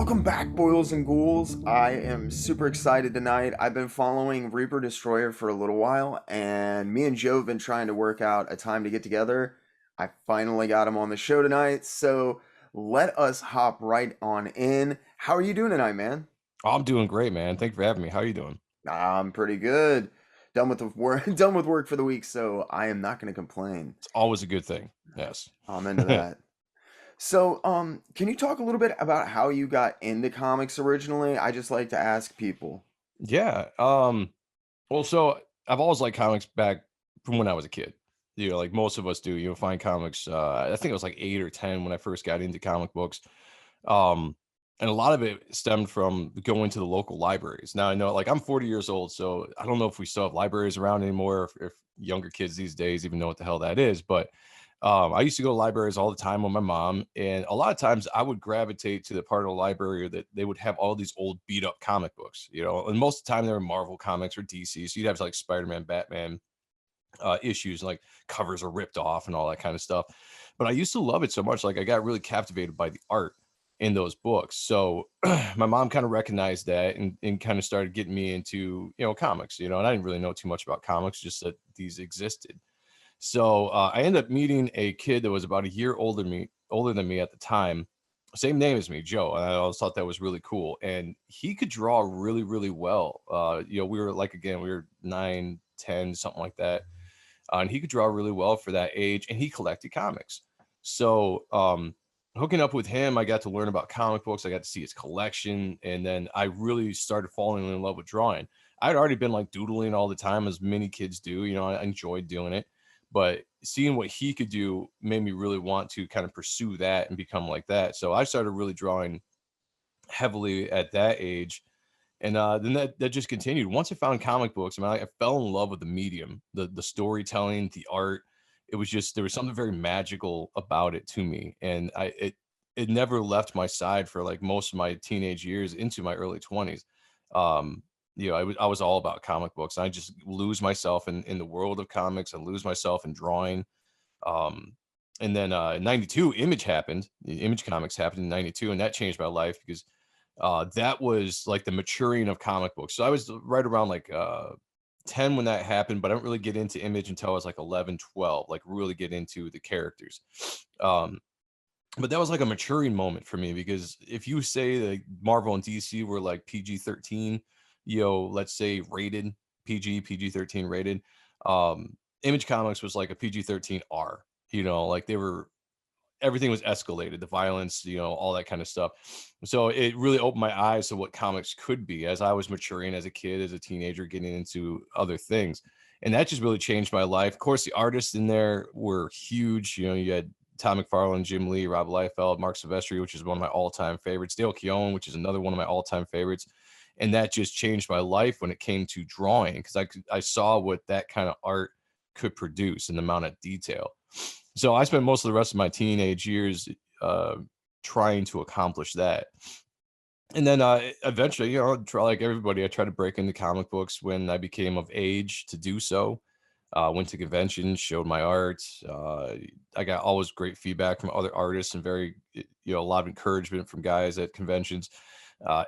Welcome back, boils and ghouls. I am super excited tonight. I've been following Reaper Destroyer for a little while, and me and Joe have been trying to work out a time to get together. I finally got him on the show tonight, so let us hop right on in. How are you doing tonight, man? I'm doing great, man. Thank you for having me. How are you doing? I'm pretty good. Done with the work, done with work for the week, so I am not going to complain. It's always a good thing. Yes. I'm into that. So, can you talk a little bit about how you got into comics originally? I just like to ask people. Yeah. Well, so I've always liked comics back from when I was a kid. Like most of us do. You'll find comics. I think it was like 8 or 10 when I first got into comic books. Um, and a lot of it stemmed from going to the local libraries. Now I know, like, I'm 40 years old, so I don't know if we still have libraries around anymore, if younger kids these days even know what the hell that is. But I used to go to libraries all the time with my mom, and a lot of times I would gravitate to the part of the library that they would have all these old beat up comic books, and most of the time they were Marvel comics or DC. So you'd have like Spider-Man, Batman issues, and like covers are ripped off and all that kind of stuff. But I used to love it so much, like I got really captivated by the art in those books. So my mom kind of recognized that and kind of started getting me into comics, and I didn't really know too much about comics, just that these existed. So I ended up meeting a kid that was about a year older than me at the time. Same name as me, Joe. And I always thought that was really cool. And he could draw really, really well. We were like, again, we were 9, 10, something like that. And he could draw really well for that age. And he collected comics. So hooking up with him, I got to learn about comic books. I got to see his collection. And then I really started falling in love with drawing. I'd already been like doodling all the time, as many kids do. I enjoyed doing it, but seeing what he could do made me really want to kind of pursue that and become like that. So I started really drawing heavily at that age. And then that just continued. Once I found comic books, I mean, I fell in love with the medium, the storytelling, the art. It was just, there was something very magical about it to me, and it never left my side for like most of my teenage years into my early 20s. Um, I was all about comic books. I just lose myself in the world of comics. I lose myself in drawing. Um, and then in '92, Image happened. Image Comics happened in '92, and that changed my life because that was like the maturing of comic books. So I was right around like 10 when that happened, but I didn't really get into Image until I was like 11, 12, like really get into the characters. Um, but that was like a maturing moment for me, because if you say that Marvel and DC were like PG-13, let's say rated PG-13 rated, Image Comics was like a PG-13 R, like they were, everything was escalated, the violence, all that kind of stuff. So it really opened my eyes to what comics could be as I was maturing as a kid, as a teenager, getting into other things. And that just really changed my life. Of course, the artists in there were huge. You had Tom McFarlane, Jim Lee, Rob Liefeld, Mark Silvestri, which is one of my all-time favorites, Dale Keown, which is another one of my all-time favorites. And that just changed my life when it came to drawing, because I saw what that kind of art could produce and the amount of detail. So I spent most of the rest of my teenage years uh, trying to accomplish that. And then eventually, try like everybody, I tried to break into comic books when I became of age to do so. Went to conventions, showed my art. I got always great feedback from other artists and a lot of encouragement from guys at conventions.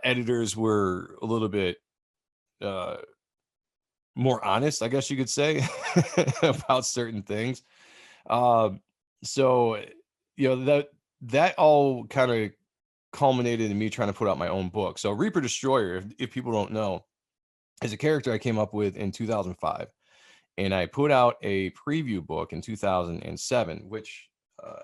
Editors were a little bit uh, more honest, I guess you could say, about certain things. Um, so, that all kind of culminated in me trying to put out my own book. So Reaper Destroyer, if people don't know, is a character I came up with in 2005. And I put out a preview book in 2007, which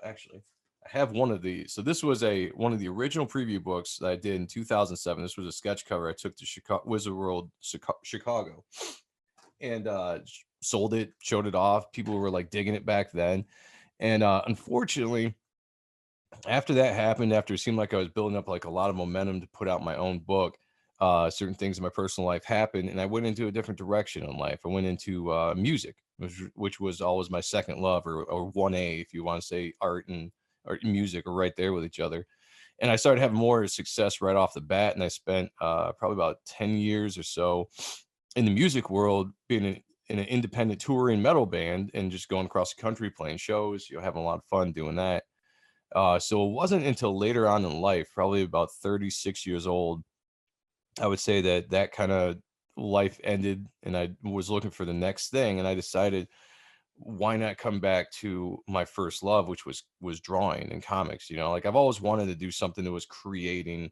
actually I have one of these. So this was one of the original preview books that I did in 2007. This was a sketch cover I took to Wizard World Chicago, and sold it, showed it off. People were like digging it back then. And unfortunately, after that happened, after it seemed like I was building up like a lot of momentum to put out my own book, certain things in my personal life happened, and I went into a different direction in life. I went into music, which was always my second love, or 1A, if you want to say art and music are right there with each other. And I started having more success right off the bat, and I spent probably about 10 years or so in the music world, being in an independent touring metal band and just going across the country playing shows, having a lot of fun doing that. So it wasn't until later on in life, probably about 36 years old, I would say that that kind of life ended and I was looking for the next thing. And I decided, why not come back to my first love, which was drawing and comics. Like I've always wanted to do something that was creating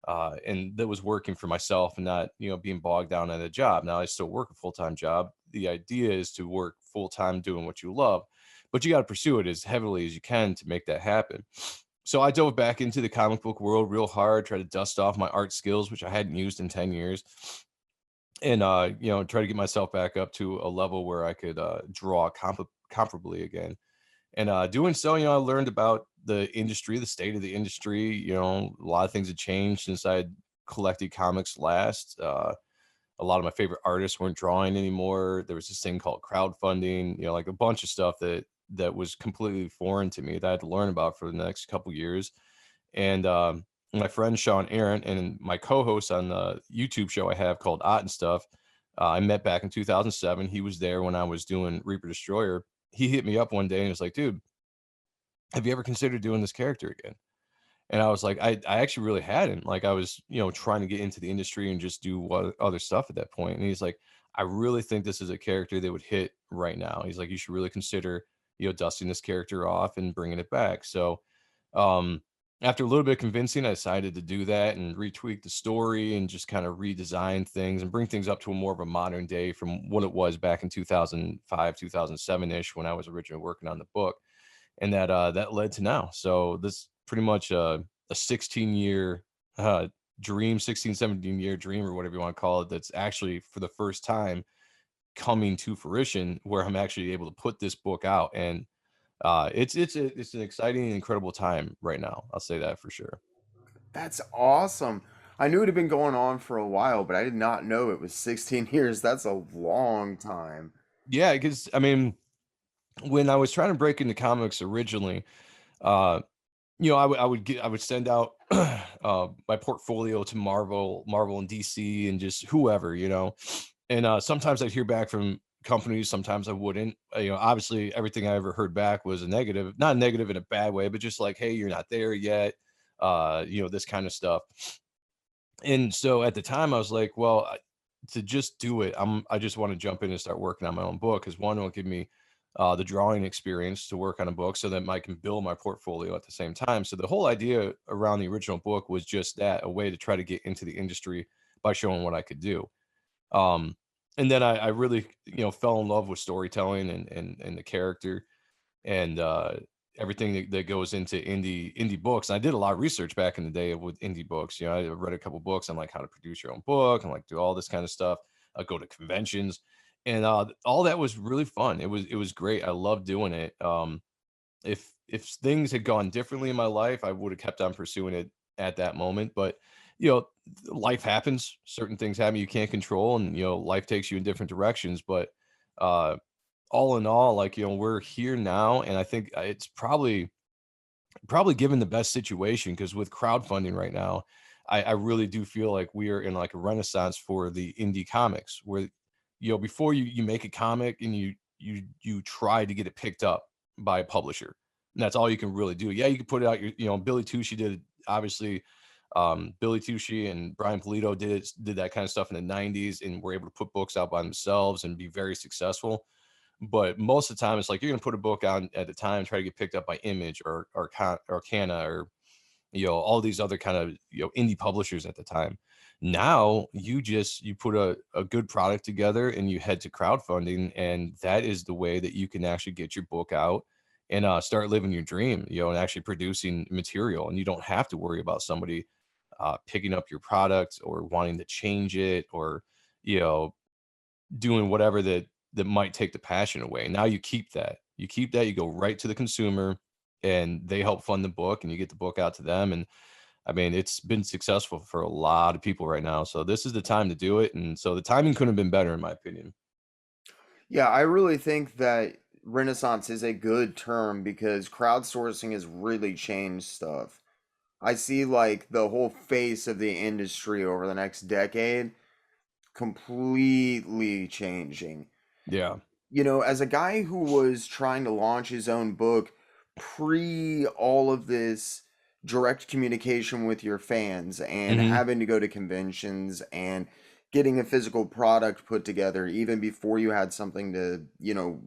and that was working for myself and not, being bogged down at a job. Now I still work a full-time job. The idea is to work full-time doing what you love, but you got to pursue it as heavily as you can to make that happen. So I dove back into the comic book world real hard, try to dust off my art skills, which I hadn't used in 10 years, and try to get myself back up to a level where I could draw comparably again. And doing so, I learned about the industry, the state of the industry. A lot of things had changed since I had collected comics last. A lot of my favorite artists weren't drawing anymore. There was this thing called crowdfunding, like a bunch of stuff that was completely foreign to me that I had to learn about for the next couple years. And my friend Sean Aaron and my co-host on the YouTube show I have called Ott and Stuff, I met back in 2007. He was there when I was doing Reaper Destroyer. He hit me up one day and was like, "Dude, have you ever considered doing this character again?" And I was like, I actually really hadn't. Like I was, trying to get into the industry and just do what other stuff at that point. And he's like, I really think this is a character that would hit right now. He's like, you should really consider, dusting this character off and bringing it back. So, um, after a little bit of convincing, I decided to do that and retweak the story and just kind of redesign things and bring things up to a more of a modern day from what it was back in 2005, 2007 ish when I was originally working on the book, and that led to now. So this pretty much a 16-year dream, 16, 17-year dream, or whatever you want to call it, that's actually for the first time coming to fruition, where I'm actually able to put this book out. And it's an exciting and incredible time right now. I'll say that for sure. That's awesome. I knew it had been going on for a while, but I did not know it was 16 years. That's a long time. Yeah, because I mean, when I was trying to break into comics originally, uh, I would send out my portfolio to Marvel and DC and just whoever, and sometimes I'd hear back from companies, sometimes I wouldn't. Obviously, everything I ever heard back was a negative, not negative in a bad way, but just like, hey, you're not there yet, this kind of stuff. And so at the time, I was like, well, to just do it, I just want to jump in and start working on my own book, because one will give me the drawing experience to work on a book, so that I can build my portfolio at the same time. So the whole idea around the original book was just that, a way to try to get into the industry by showing what I could do. Um, and then I really, fell in love with storytelling and the character and everything that goes into indie books. And I did a lot of research back in the day with indie books. I read a couple books on like how to produce your own book and like do all this kind of stuff. Go to conventions, and all that was really fun. It was great. I loved doing it. If things had gone differently in my life, I would have kept on pursuing it at that moment. But you know, life happens. Certain things happen you can't control, and life takes you in different directions. But uh, all in all, like we're here now, and I think it's probably given the best situation, because with crowdfunding right now, I really do feel like we are in like a renaissance for the indie comics, where before you make a comic and you try to get it picked up by a publisher, and that's all you can really do. Yeah, you can put it out. Billy Tucci did it, obviously. Billy Tucci and Brian Polito did that kind of stuff in the 90s, and were able to put books out by themselves and be very successful. But most of the time, it's like you're going to put a book out at the time, try to get picked up by Image or Cana, or all these other kind of indie publishers at the time. Now you put a good product together and you head to crowdfunding, and that is the way that you can actually get your book out and start living your dream, and actually producing material. And you don't have to worry about somebody picking up your product or wanting to change it, or you know doing whatever that might take the passion away. Now you go right to the consumer, and they help fund the book, and you get the book out to them. And I mean, it's been successful for a lot of people right now. So this is the time to do it. And so the timing couldn't have been better, in my opinion. Yeah, I really think that Renaissance is a good term because crowdsourcing has really changed stuff. I see like the whole face of the industry over the next decade completely changing. Yeah. As a guy who was trying to launch his own book, pre all of this direct communication with your fans and Hmm. having to go to conventions and getting a physical product put together even before you had something to,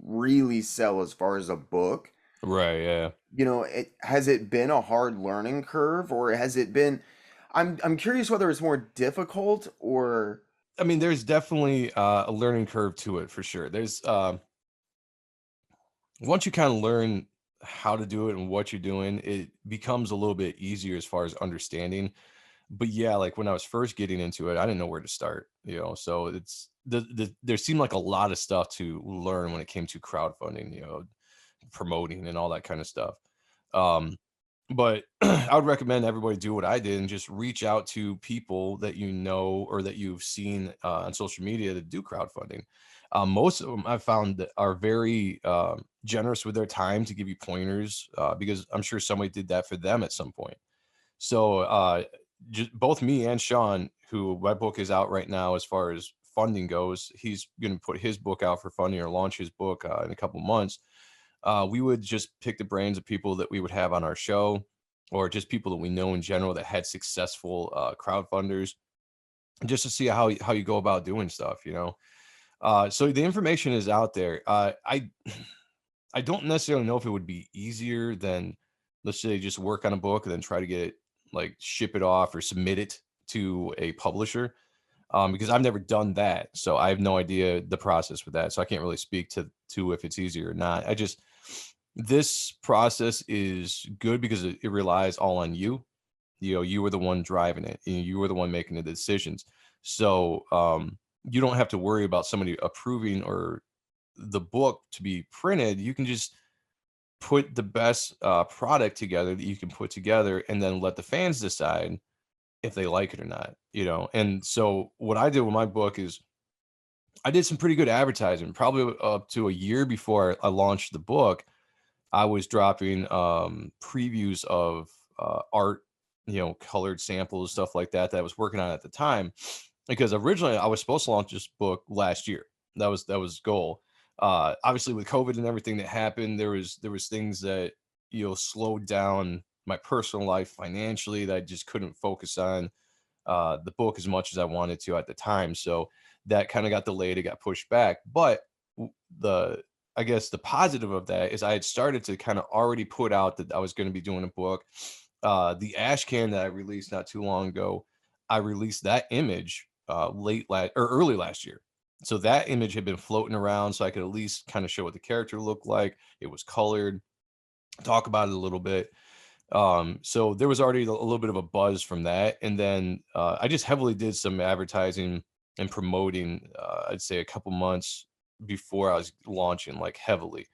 really sell as far as a book. Right. Yeah. Has it been a hard learning curve, or has it been, I'm curious whether it's more difficult or I mean, there's definitely a learning curve to it for sure. There's once you kind of learn how to do it and what you're doing, it becomes a little bit easier as far as understanding. But yeah, like when I was first getting into it, I didn't know where to start, So it's there seemed like a lot of stuff to learn when it came to crowdfunding, promoting and all that kind of stuff. Um, but I would recommend everybody do what I did and just reach out to people that you know or that you've seen on social media that do crowdfunding. Most of them I've found that are very generous with their time to give you pointers because I'm sure somebody did that for them at some point. So just both me and Sean, who my book is out right now as far as funding goes, he's going to put his book out for funding or launch his book in a couple months. We would just pick the brains of people that we would have on our show or just people that we know in general that had successful crowdfunders just to see how you go about doing stuff. So the information is out there. I don't necessarily know if it would be easier than, let's say, just work on a book and then try to get it, like, ship it off or submit it to a publisher, because I've never done that, so I have no idea the process with that. So I can't really speak to if it's easier or not. I just this process is good because it relies all on you. You were the one driving it. You were the one making the decisions. So you don't have to worry about somebody approving or the book to be printed. You can just put the best product together that you can put together and then let the fans decide if they like it or not. And so what I did with my book is I did some pretty good advertising, probably up to a year before I launched the book. I was dropping previews of art, colored samples, stuff like that I was working on at the time. Because originally I was supposed to launch this book last year. That was goal. Obviously with COVID and everything that happened, there was things that slowed down my personal life financially that I just couldn't focus on the book as much as I wanted to at the time. So that kind of got delayed. It got pushed back. But the I guess the positive of that is I had started to kind of already put out that I was going to be doing a book. The ash can that I released not too long ago, I released that image late last or early last year. So that image had been floating around, so I could at least kind of show what the character looked like. It was colored, talk about it a little bit. So there was already a little bit of a buzz from that. And then I just heavily did some advertising and promoting, I'd say a couple months before I was launching, like heavily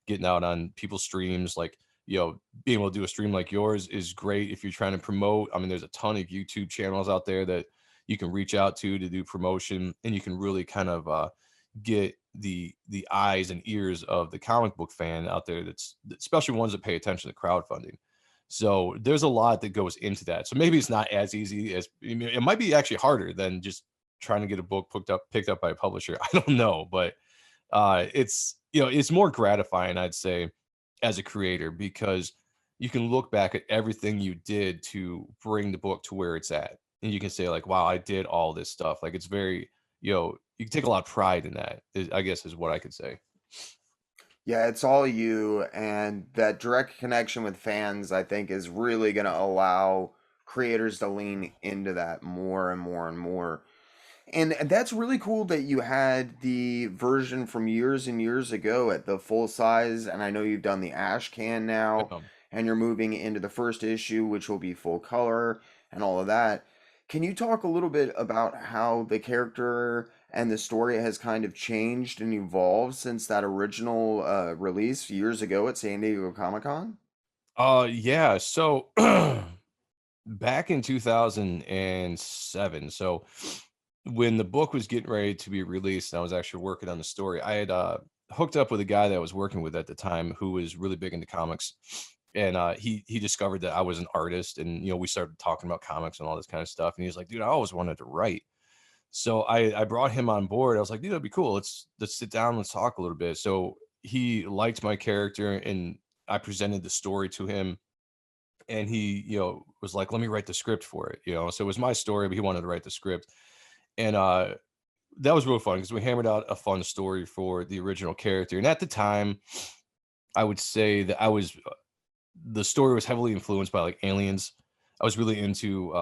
getting out on people's streams. Like, being able to do a stream like yours is great if you're trying to promote. I mean, there's a ton of YouTube channels out there that you can reach out to do promotion, and you can really kind of get the eyes and ears of the comic book fan out there, that's especially ones that pay attention to crowdfunding. So there's a lot that goes into that. So maybe it's not as easy as, I mean, it might be actually harder than just trying to get a book picked up by a publisher. I don't know, but it's more gratifying, I'd say, as a creator, because you can look back at everything you did to bring the book to where it's at, and you can say like, wow, I did all this stuff. Like, it's very, you can take a lot of pride in that, I guess, is what I could say. yeah, it's all you, and that direct connection with fans, I think, is really going to allow creators to lean into that more and more and more. And that's really cool that you had the version from years and years ago at the full size, and I know you've done the ash can now, Um, and you're moving into the first issue, which will be full color and all of that. Can you talk a little bit about how the character and the story has kind of changed and evolved since that original release years ago at San Diego Comic Con? yeah. So back in 2007, so when the book was getting ready to be released and I was actually working on the story, I had hooked up with a guy that I was working with at the time who was really big into comics. And he discovered that I was an artist, and we started talking about comics and all this kind of stuff. And he was like, "Dude, I always wanted to write." So I brought him on board. I was like, "Dude, that'd be cool. Let's sit down, let's talk a little bit." So he liked my character, and I presented the story to him, and he, was like, let me write the script for it. So it was my story, but he wanted to write the script. And that was real fun because we hammered out a fun story for the original character. And at the time, I would say that the story was heavily influenced by like aliens. I was really into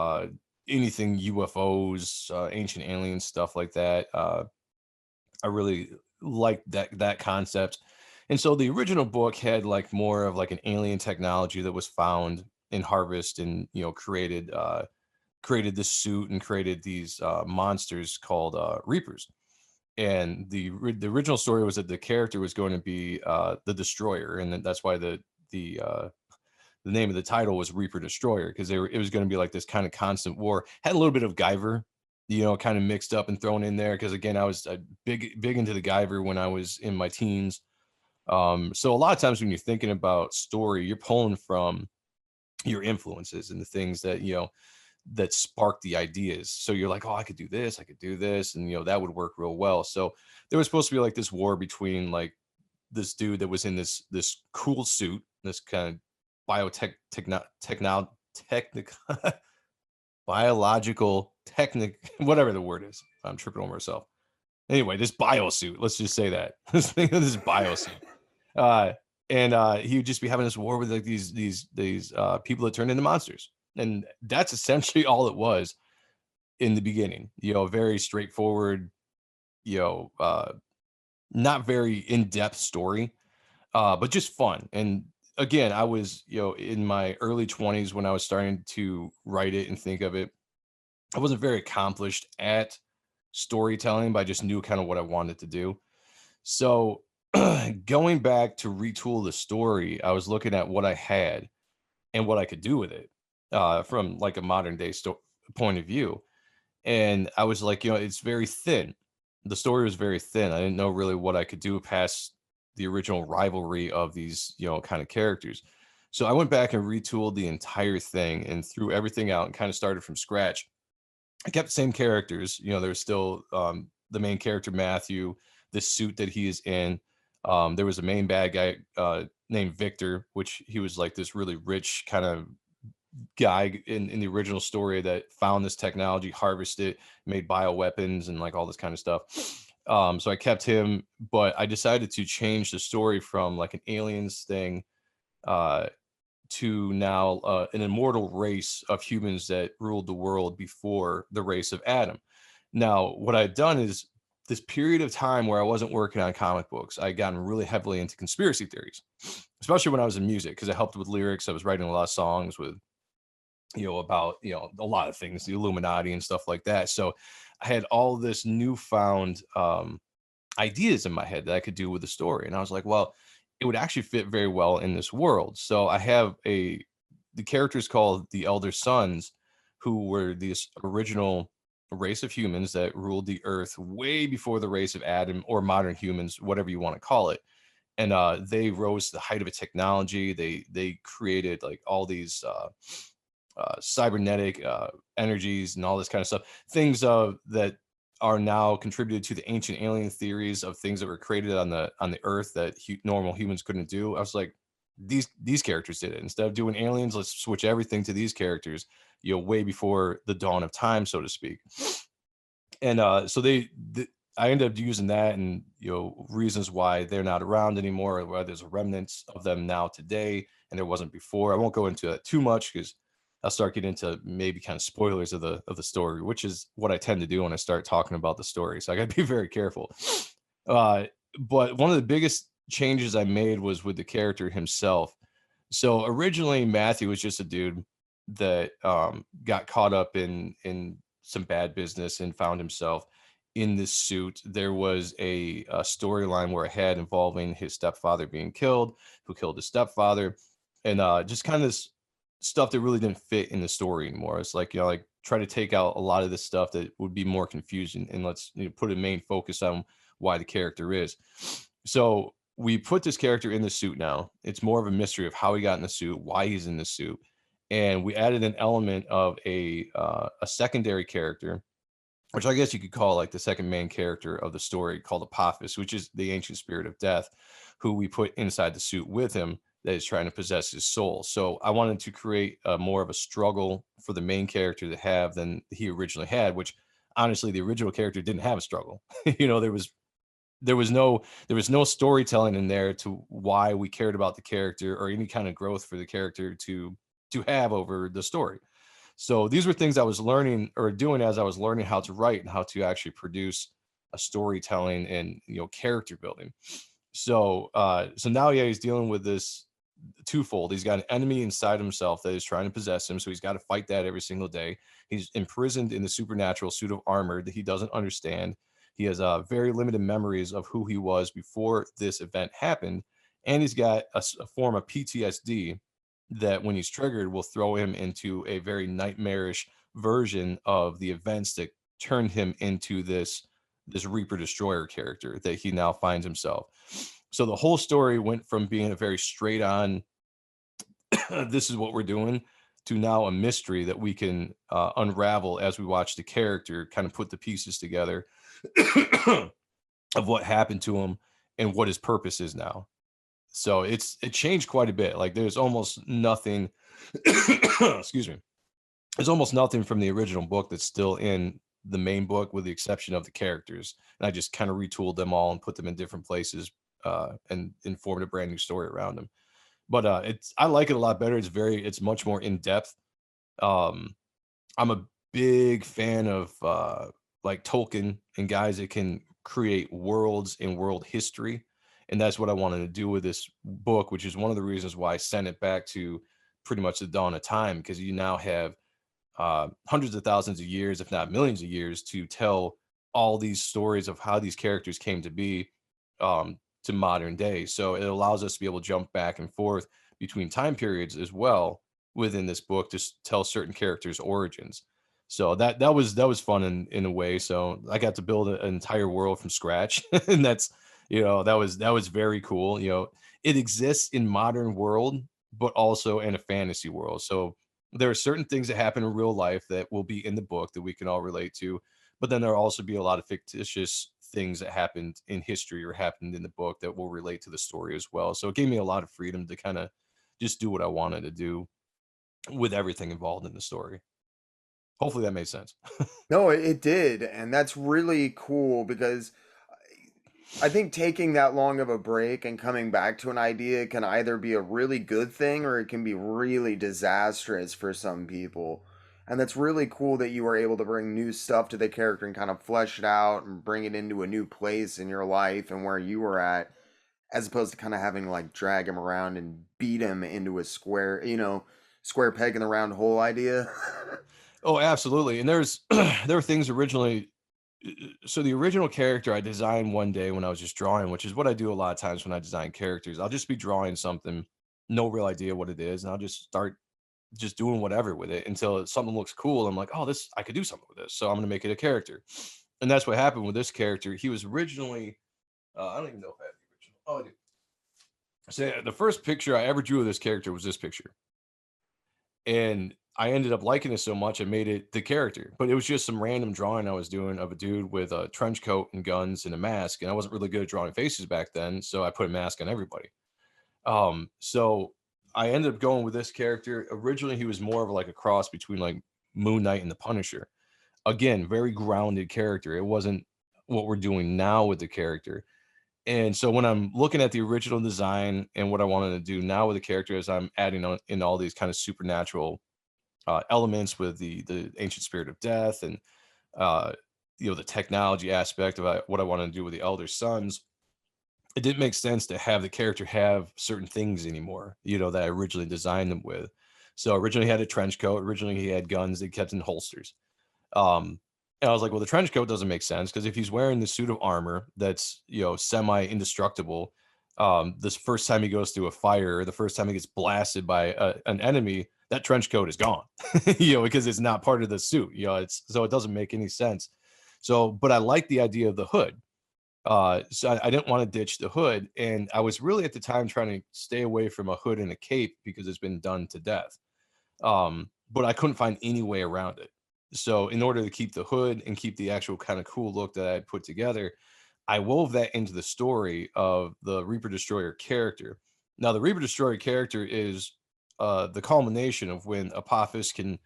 anything UFOs, ancient aliens, stuff like that. I really liked that concept. And so the original book had like more of like an alien technology that was found in Harvest, and created this suit and created these monsters called Reapers. And the original story was that the character was going to be the Destroyer, and that's why the uh, the name of the title was Reaper Destroyer, because it was going to be like this kind of constant war. Had a little bit of Guyver, kind of mixed up and thrown in there, because again, I was big into the Guyver when I was in my teens. So a lot of times when you're thinking about story, you're pulling from your influences and the things that that spark the ideas. So you're like, oh, I could do this, and that would work real well. So there was supposed to be like this war between like this dude that was in this cool suit, this kind of biotech technic biological technic whatever the word is. I'm tripping over myself. Anyway, this biosuit, let's just say that. This biosuit. Uh and he would just be having this war with like these people that turned into monsters. And that's essentially all it was in the beginning. Very straightforward, you know, uh not very in-depth story, but just fun. And again, I was, in my early 20s when I was starting to write it and think of it. I wasn't very accomplished at storytelling, but I just knew kind of what I wanted to do. So going back to retool the story, I was looking at what I had and what I could do with it, from like a modern day point of view. And I was like, it's very thin. The story was very thin. I didn't know really what I could do past the original rivalry of these, kind of characters. So I went back and retooled the entire thing and threw everything out and kind of started from scratch. I kept the same characters. There's still the main character, Matthew, the suit that he is in. There was a main bad guy named Victor, which he was like this really rich kind of guy in the original story that found this technology, harvested it, made bioweapons and like all this kind of stuff. So I kept him, but I decided to change the story from like an aliens thing uh, to now an immortal race of humans that ruled the world before the race of Adam. Now, what I'd done is this period of time where I wasn't working on comic books, I gotten really heavily into conspiracy theories, especially when I was in music, because I helped with lyrics. I was writing a lot of songs with about a lot of things, the Illuminati and stuff like that. So I had all this newfound ideas in my head that I could do with the story, and I was like, well, it would actually fit very well in this world. So I have the characters called the Elder Sons, who were this original race of humans that ruled the earth way before the race of Adam, or modern humans, whatever you want to call it. And they rose to the height of a technology. They created like all these cybernetic energies and all this kind of stuff, things that are now contributed to the ancient alien theories of things that were created on the earth that normal humans couldn't do. I was like, these characters did it. Instead of doing aliens, let's switch everything to these characters, way before the dawn of time, so to speak. And so I ended up using that, and reasons why they're not around anymore, or why there's remnants of them now today and there wasn't before. I won't go into that too much because I'll start getting into maybe kind of spoilers of the story, which is what I tend to do when I start talking about the story. So I got to be very careful. Uh, but one of the biggest changes I made was with the character himself. So originally, Matthew was just a dude that got caught up in some bad business and found himself in this suit. There was a storyline where I had involving his stepfather being killed, who killed his stepfather, and just kind of this stuff that really didn't fit in the story anymore. It's like, like try to take out a lot of this stuff that would be more confusing, and let's put a main focus on why the character is. So we put this character in the suit now. It's more of a mystery of how he got in the suit, why he's in the suit. And we added an element of a secondary character, which I guess you could call like the second main character of the story, called Apophis, which is the ancient spirit of death, who we put inside the suit with him. that is trying to possess his soul. So I wanted to create more of a struggle for the main character to have than he originally had, which honestly the original character didn't have a struggle. There was no storytelling in there to why we cared about the character or any kind of growth for the character to have over the story. So these were things I was learning or doing as I was learning how to write and how to actually produce a storytelling and character building. So now, yeah, he's dealing with this twofold. He's got an enemy inside himself that is trying to possess him, so he's got to fight that every single day. He's imprisoned in the supernatural suit of armor that he doesn't understand. He has very limited memories of who he was before this event happened, and he's got a form of PTSD that, when he's triggered, will throw him into a very nightmarish version of the events that turned him into this Reaper Destroyer character that he now finds himself. So the whole story went from being a very straight on, this is what we're doing, to now a mystery that we can unravel as we watch the character kind of put the pieces together of what happened to him and what his purpose is now. So it changed quite a bit. Like there's almost nothing, excuse me, there's almost nothing from the original book that's still in the main book, with the exception of the characters. And I just kind of retooled them all and put them in different places and formed a brand new story around them. But I like it a lot better. It's much more in depth. Um, I'm a big fan of like Tolkien and guys that can create worlds and world history. And that's what I wanted to do with this book, which is one of the reasons why I sent it back to pretty much the dawn of time, because you now have hundreds of thousands of years, if not millions of years, to tell all these stories of how these characters came to be to modern day. So it allows us to be able to jump back and forth between time periods as well within this book to tell certain characters' origins. So that was fun in a way. So I got to build an entire world from scratch, and that was very cool. It exists in modern world, but also in a fantasy world. So there are certain things that happen in real life that will be in the book that we can all relate to, but then there'll also be a lot of fictitious things that happened in history or happened in the book that will relate to the story as well. So it gave me a lot of freedom to kind of just do what I wanted to do with everything involved in the story. Hopefully that made sense. No, it did, and that's really cool because I think taking that long of a break and coming back to an idea can either be a really good thing or it can be really disastrous for some people. And that's really cool that you were able to bring new stuff to the character and kind of flesh it out and bring it into a new place in your life and where you were at, as opposed to kind of having like drag him around and beat him into a square, square peg in the round hole idea. Oh, absolutely. And there were things originally. So the original character I designed one day when I was just drawing, which is what I do a lot of times when I design characters. I'll just be drawing something, no real idea what it is, and I'll just start just doing whatever with it until something looks cool. I'm like, oh, this I could do something with this, so I'm gonna make it a character. And that's what happened with this character. He was originally, I don't even know if I have the original. Oh, I do. So yeah, the first picture I ever drew of this character was this picture, and I ended up liking it so much I made it the character. But it was just some random drawing I was doing of a dude with a trench coat and guns and a mask, and I wasn't really good at drawing faces back then, so I put a mask on everybody. So I ended up going with this character. Originally, he was more of like a cross between like Moon Knight and the Punisher. Again, very grounded character. It wasn't what we're doing now with the character. And so when I'm looking at the original design and what I wanted to do now with the character, is I'm adding on in all these kind of supernatural elements with the ancient spirit of death and uh, the technology aspect of what I want to do with the elder sons. It didn't make sense to have the character have certain things anymore, that I originally designed them with. So originally he had a trench coat. Originally he had guns that he kept in holsters. And I was like, well, the trench coat doesn't make sense because if he's wearing the suit of armor that's semi indestructible, this first time he goes through a fire, the first time he gets blasted by an enemy, that trench coat is gone, because it's not part of the suit. It's so it doesn't make any sense. So, but I like the idea of the hood. So I didn't want to ditch the hood, and I was really at the time trying to stay away from a hood and a cape because it's been done to death. But I couldn't find any way around it. So in order to keep the hood and keep the actual kind of cool look that I had put together, I wove that into the story of the Reaper Destroyer character. Now, the Reaper Destroyer character is the culmination of when Apophis can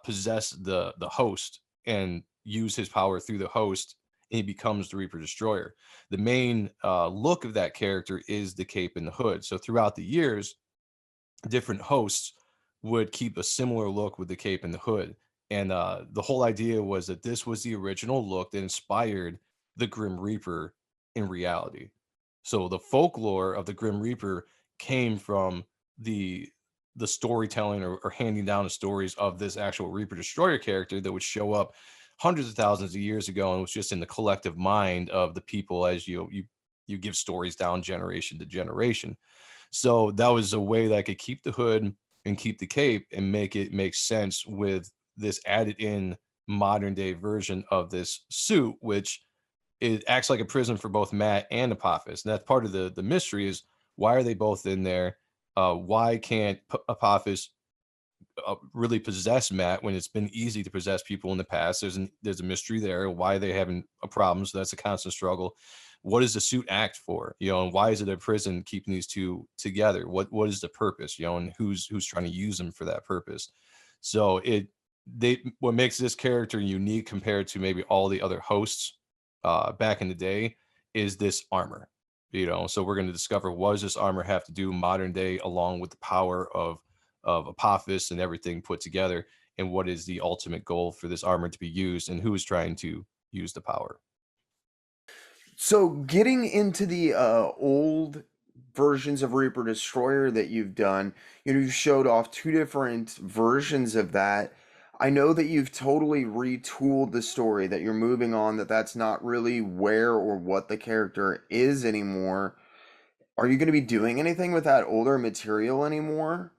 possess the host and use his power through the host, and he becomes the Reaper Destroyer. The main look of that character is the cape and the hood. So throughout the years, different hosts would keep a similar look with the cape and the hood. And the whole idea was that this was the original look that inspired the Grim Reaper in reality. So the folklore of the Grim Reaper came from the the storytelling or handing down the stories of this actual Reaper Destroyer character that would show up hundreds of thousands of years ago and was just in the collective mind of the people as you give stories down generation to generation. So that was a way that I could keep the hood and keep the cape and make it make sense with this added in modern day version of this suit, which it acts like a prison for both Matt and Apophis. And that's part of the mystery is why are they both in there? Why can't Apophis really possess Matt when it's been easy to possess people in the past? There's a mystery there. Why are they having a problem? So that's a constant struggle. What does the suit act for? And why is it a prison keeping these two together? What is the purpose? And who's trying to use them for that purpose? So what makes this character unique compared to maybe all the other hosts back in the day is this armor. So we're going to discover what does this armor have to do modern day along with the power of Apophis and everything put together, and what is the ultimate goal for this armor to be used, and who is trying to use the power. So, getting into the old versions of Reaper Destroyer that you've done, you showed off two different versions of that. I know that you've totally retooled the story, that you're moving on, that that's not really where or what the character is anymore. Are you going to be doing anything with that older material anymore?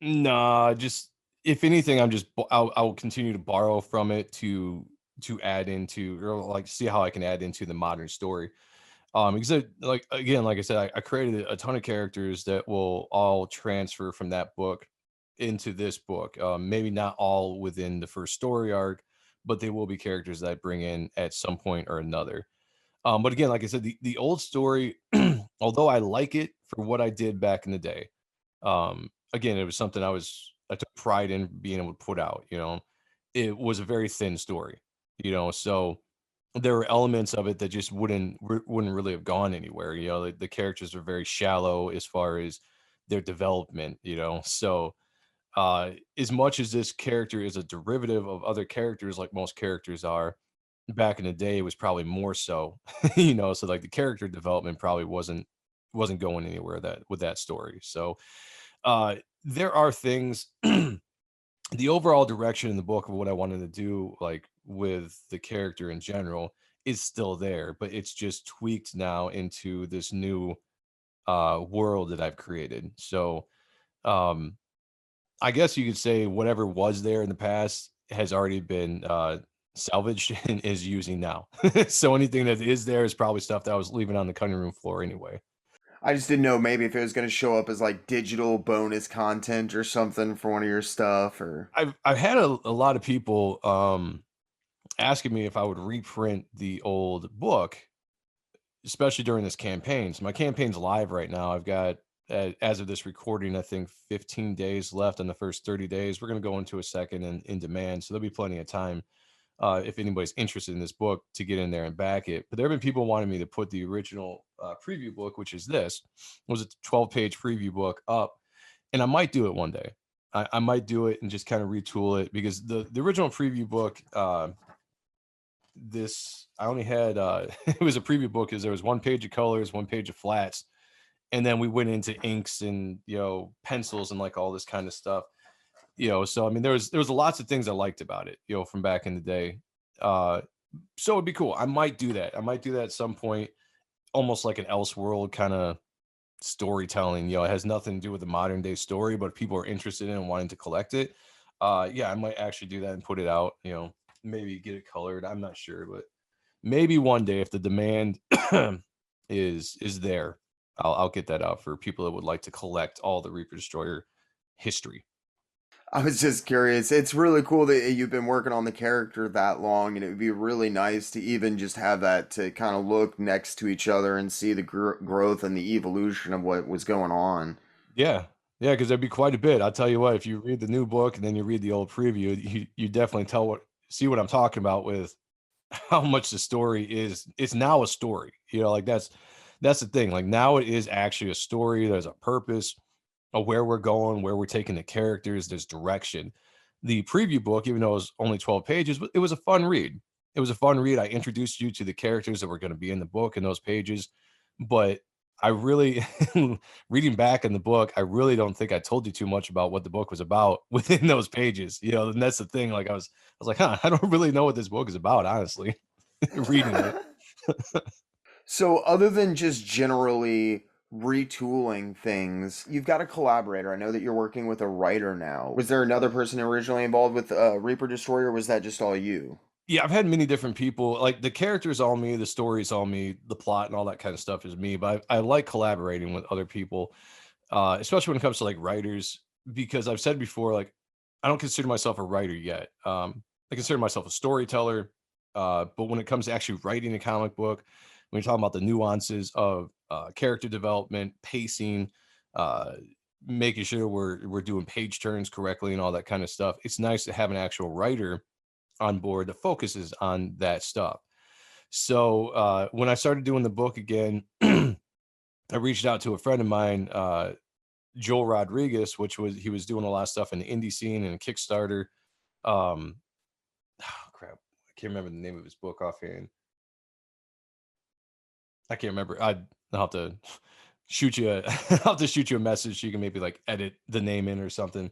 Nah, just if anything, I'll continue to borrow from it to add into, or like see how I can add into the modern story. Because like again, like I said, I created a ton of characters that will all transfer from that book into this book. Maybe not all within the first story arc, but they will be characters that I bring in at some point or another. But again, like I said, the old story, although I like it for what I did back in the day, again, it was something I took pride in being able to put out. It was a very thin story. So there were elements of it that just wouldn't really have gone anywhere. The characters are very shallow as far as their development. So as much as this character is a derivative of other characters, like most characters are, back in the day, it was probably more so. So like the character development probably wasn't going anywhere that with that story. So there are things the overall direction in the book of what I wanted to do, like with the character in general, is still there, but it's just tweaked now into this new world that I've created. So um I guess you could say whatever was there in the past has already been salvaged and is using now. So anything that is there is probably stuff that I was leaving on the cutting room floor anyway. I just didn't know maybe if it was going to show up as like digital bonus content or something for one of your stuff or. I've had a lot of people asking me if I would reprint the old book, especially during this campaign. So my campaign's live right now. I've got, as of this recording, I think 15 days left in the first 30 days. We're going to go into a second in demand. So there'll be plenty of time if anybody's interested in this book to get in there and back it. But there have been people wanting me to put the original preview book, which is this, was a 12-page preview book up. And I might do it one day. I might do it and just kind of retool it because the original preview book, this I only had it was a preview book because there was one page of colors, one page of flats, and then we went into inks and pencils and like all this kind of stuff. So I mean there was lots of things I liked about it, from back in the day. Uh so it'd be cool. I might do that. I might do that at some point, almost like an Elseworld kind of storytelling. It has nothing to do with the modern day story, but if people are interested in and wanting to collect it, yeah, I might actually do that and put it out, maybe get it colored. I'm not sure, but maybe one day if the demand is there, I'll get that out for people that would like to collect all the Reaper Destroyer history. I was just curious. It's really cool that you've been working on the character that long, and it would be really nice to even just have that to kind of look next to each other and see the growth and the evolution of what was going on. Yeah. Yeah, because there'd be quite a bit. I'll tell you what, if you read the new book and then you read the old preview, you definitely see what I'm talking about with how much the story is. It's now a story. Like that's the thing. Like now it is actually a story. There's a purpose of where we're going, where we're taking the characters, there's direction. The preview book, even though it was only 12 pages, it was a fun read. It was a fun read. I introduced you to the characters that were going to be in the book in those pages. But I really, reading back in the book, I really don't think I told you too much about what the book was about within those pages. And that's the thing. Like I was like, I don't really know what this book is about, honestly, reading it. So, other than just generally retooling things, you've got a collaborator. I know that you're working with a writer now. Was there another person originally involved with Reaper Destroyer, or was that just all you? Yeah, I've had many different people. Like the characters all me, the stories all me, the plot and all that kind of stuff is me. But I like collaborating with other people, especially when it comes to like writers, because I've said before, like I don't consider myself a writer yet. I consider myself a storyteller. But when it comes to actually writing a comic book, when you're talking about the nuances of character development, pacing, uh, making sure we're doing page turns correctly and all that kind of stuff, it's nice to have an actual writer on board that focuses on that stuff. So when I started doing the book again, I reached out to a friend of mine, Joel Rodriguez, which was he was doing a lot of stuff in the indie scene and Kickstarter. Oh, crap, I can't remember the name of his book offhand. I can't remember. I'll have to shoot you. I'll have to shoot you a message. So you can maybe like edit the name in or something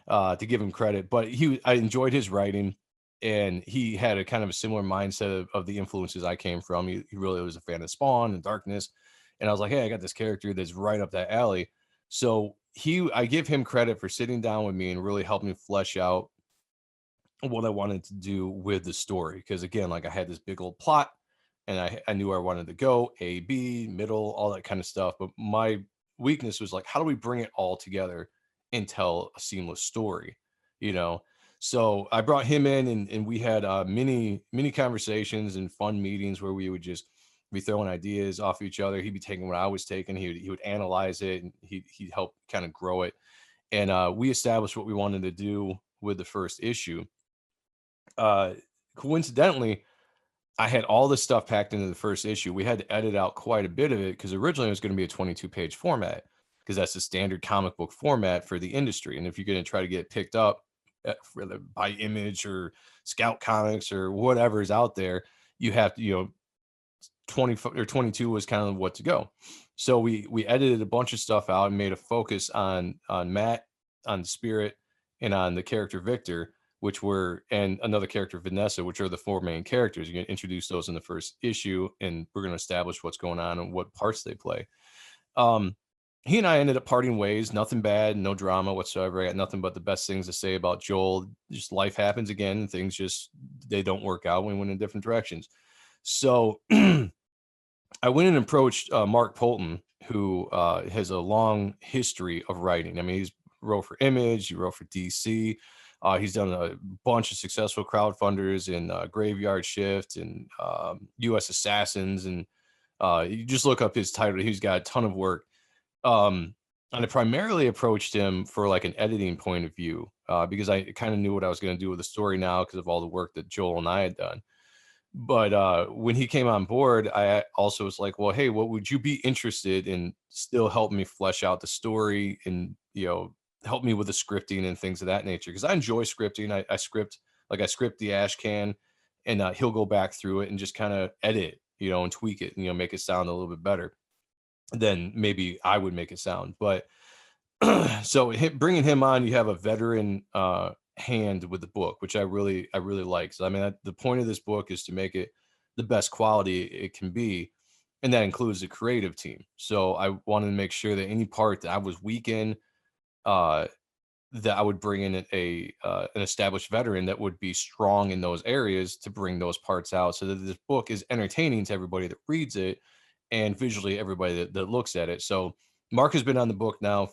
to give him credit. But I enjoyed his writing, and he had a kind of a similar mindset of the influences I came from. He really was a fan of Spawn and Darkness, and I was like, hey, I got this character that's right up that alley. So I give him credit for sitting down with me and really helping me flesh out what I wanted to do with the story. Because again, like I had this big old plot and I knew where I wanted to go, A, B, middle, all that kind of stuff. But my weakness was like, how do we bring it all together and tell a seamless story? You know? So I brought him in and we had mini conversations and fun meetings where we would just be throwing ideas off each other. He'd be taking what I was taking. He would analyze it and he'd help kind of grow it. And we established what we wanted to do with the first issue. uh Coincidentally, I had all this stuff packed into the first issue. We had to edit out quite a bit of it because originally it was going to be a 22-page format because that's the standard comic book format for the industry. And if you're going to try to get it picked up by Image or Scout Comics or whatever is out there, you have to, 20 or 22 was kind of what to go. So we edited a bunch of stuff out and made a focus on Matt, on Spirit, and on the character Victor, and another character Vanessa, which are the four main characters. You're going to introduce those in the first issue, and we're going to establish what's going on and what parts they play. Um, he and I ended up parting ways. Nothing bad, no drama whatsoever. I got nothing but the best things to say about Joel. Just life happens again, and things just they don't work out. We went in different directions. So I went and approached Mark Polton, who has a long history of writing. I mean, he's wrote for Image, he wrote for DC. He's done a bunch of successful crowdfunders in Graveyard Shift and U.S. Assassins, and you just look up his title. He's got a ton of work. And I primarily approached him for like an editing point of view because I kind of knew what I was going to do with the story now because of all the work that Joel and I had done. But when he came on board, I also was like, well, hey, what would you be interested in still help me flesh out the story and, help me with the scripting and things of that nature? Because I enjoy scripting. I script the ash can, and he'll go back through it and just kind of edit, and tweak it and, make it sound a little bit better than maybe I would make it sound. But so bringing him on, you have a veteran hand with the book, which I really like. So I mean, the point of this book is to make it the best quality it can be, and that includes the creative team. So I wanted to make sure that any part that I was weak in, uh, that I would bring in an established veteran that would be strong in those areas to bring those parts out, so that this book is entertaining to everybody that reads it, and visually everybody that looks at it. So Mark has been on the book now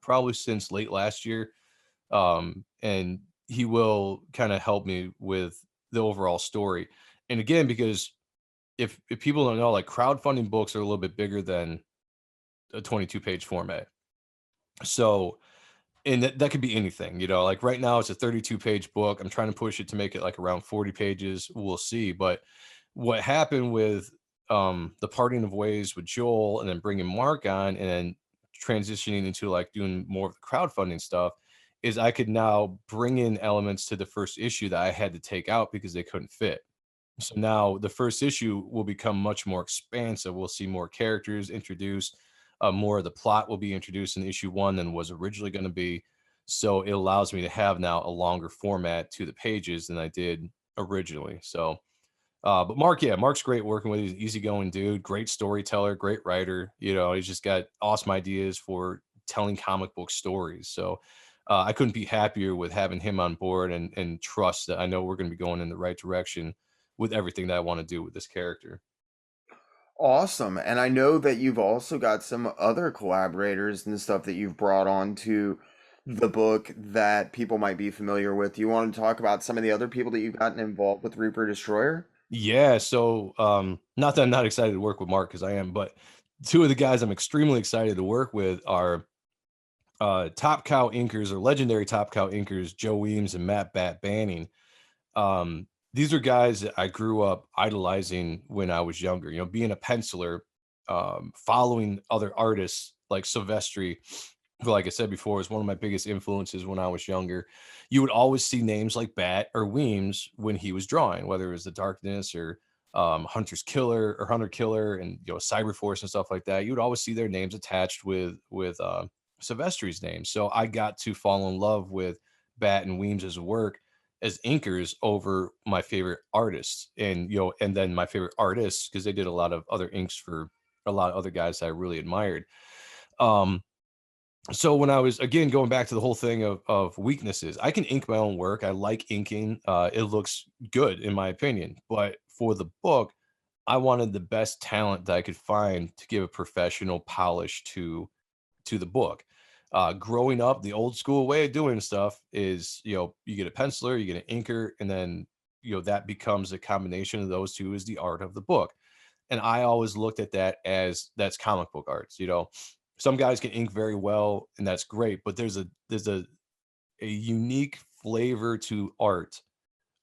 probably since late last year. And he will kind of help me with the overall story. And again, because if people don't know, like crowdfunding books are a little bit bigger than a 22-page format. So, and that could be anything, like right now it's a 32-page book. I'm trying to push it to make it like around 40 pages. We'll see. But what happened with the parting of ways with Joel and then bringing Mark on and then transitioning into like doing more of the crowdfunding stuff is I could now bring in elements to the first issue that I had to take out because they couldn't fit. So now the first issue will become much more expansive. We'll see more characters introduced. More of the plot will be introduced in issue one than was originally going to be. So it allows me to have now a longer format to the pages than I did originally. So, but Mark, yeah, Mark's great working with. He's an easygoing dude, great storyteller, great writer. He's just got awesome ideas for telling comic book stories. So I couldn't be happier with having him on board and trust that I know we're going to be going in the right direction with everything that I want to do with this character. Awesome. And I know that you've also got some other collaborators and stuff that you've brought on to the book that people might be familiar with. Do you want to talk about some of the other people that you've gotten involved with Reaper Destroyer? Yeah, so not that I'm not excited to work with Mark because I am, but two of the guys I'm extremely excited to work with are top cow inkers or legendary top cow inkers Joe Weems and Matt Bat Banning. These are guys that I grew up idolizing when I was younger. Being a penciler, following other artists like Silvestri, who, like I said before, is one of my biggest influences when I was younger. You would always see names like Bat or Weems when he was drawing, whether it was the Darkness or Hunter's Killer or Hunter Killer and Cyberforce and stuff like that. You would always see their names attached with Silvestri's name. So I got to fall in love with Bat and Weems' work as inkers over my favorite artists, and then my favorite artists because they did a lot of other inks for a lot of other guys I really admired. Um, so when I was again going back to the whole thing of weaknesses, I can ink my own work. I like inking. It looks good in my opinion. But for the book, I wanted the best talent that I could find to give a professional polish to the book. Growing up, the old school way of doing stuff is, you get a penciler, you get an inker, and then that becomes a combination of those two is the art of the book. And I always looked at that as that's comic book arts. Some guys can ink very well, and that's great, but there's a unique flavor to art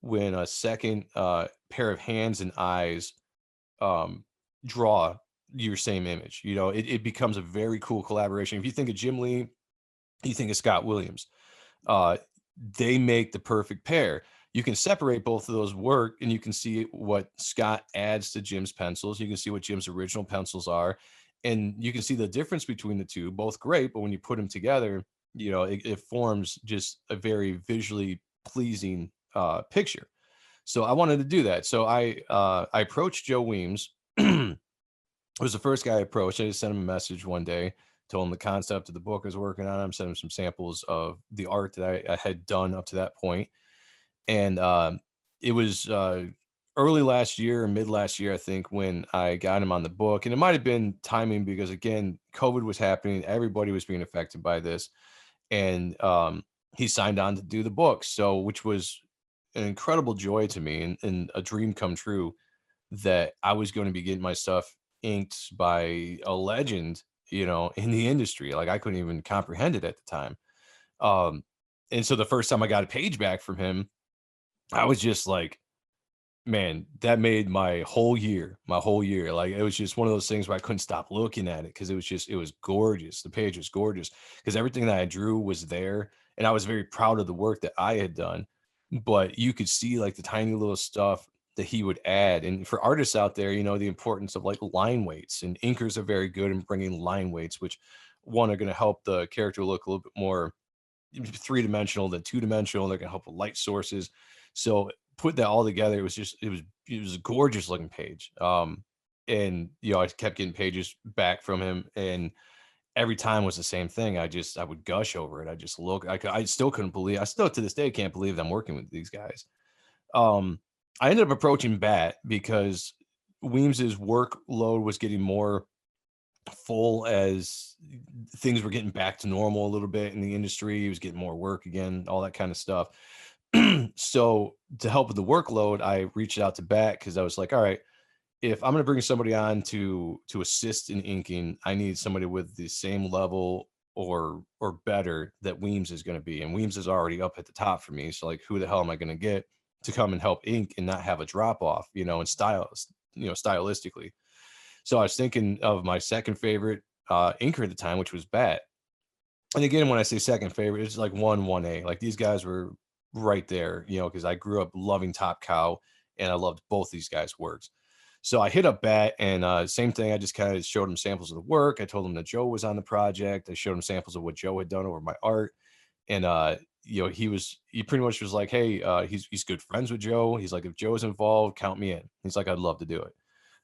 when a second pair of hands and eyes um, draw your same image. It becomes a very cool collaboration. If you think of Jim Lee, you think of Scott Williams. Uh, they make the perfect pair. You can separate both of those work and you can see what Scott adds to Jim's pencils. You can see what Jim's original pencils are. And you can see the difference between the two, both great, but when you put them together, it forms just a very visually pleasing picture. So I wanted to do that. So I approached Joe Weems. Was the first guy I approached. I just sent him a message one day, told him the concept of the book I was working on. I'm sending him some samples of the art that I had done up to that point. And it was early last year or mid last year, I think, when I got him on the book. And it might have been timing because, again, COVID was happening. Everybody was being affected by this. And he signed on to do the book. So, which was an incredible joy to me and a dream come true that I was going to be getting my stuff inked by a legend, in the industry. Like I couldn't even comprehend it at the time. Um, and so the first time I got a page back from him, I was just like, man, that made my whole year. Like it was just one of those things where I couldn't stop looking at it because it was gorgeous. The page was gorgeous because everything that I drew was there. And I was very proud of the work that I had done. But you could see like the tiny little stuff that he would add. And for artists out there, the importance of like line weights and inkers are very good in bringing line weights, which one are going to help the character look a little bit more three-dimensional than two-dimensional. They're going to help with light sources. So put that all together, it was a gorgeous looking page. And I kept getting pages back from him, and every time was the same thing. I would gush over it. I just look. I still couldn't believe. I still to this day can't believe I'm working with these guys. Um, I ended up approaching Bat because Weems's workload was getting more full as things were getting back to normal a little bit in the industry. He was getting more work again, all that kind of stuff. So to help with the workload, I reached out to Bat because I was like, all right, if I'm going to bring somebody on to assist in inking, I need somebody with the same level or better that Weems is going to be. And Weems is already up at the top for me. So like, who the hell am I going to get to come and help ink and not have a drop off, and stylistically. So I was thinking of my second favorite inker at the time, which was Bat. And again, when I say second favorite, it's like 1A. Like these guys were right there, because I grew up loving Top Cow and I loved both these guys' works. So I hit up Bat and same thing. I just kind of showed him samples of the work. I told him that Joe was on the project. I showed him samples of what Joe had done over my art. And he pretty much was like, hey, he's good friends with Joe. He's like, if Joe's involved, count me in. He's like, I'd love to do it.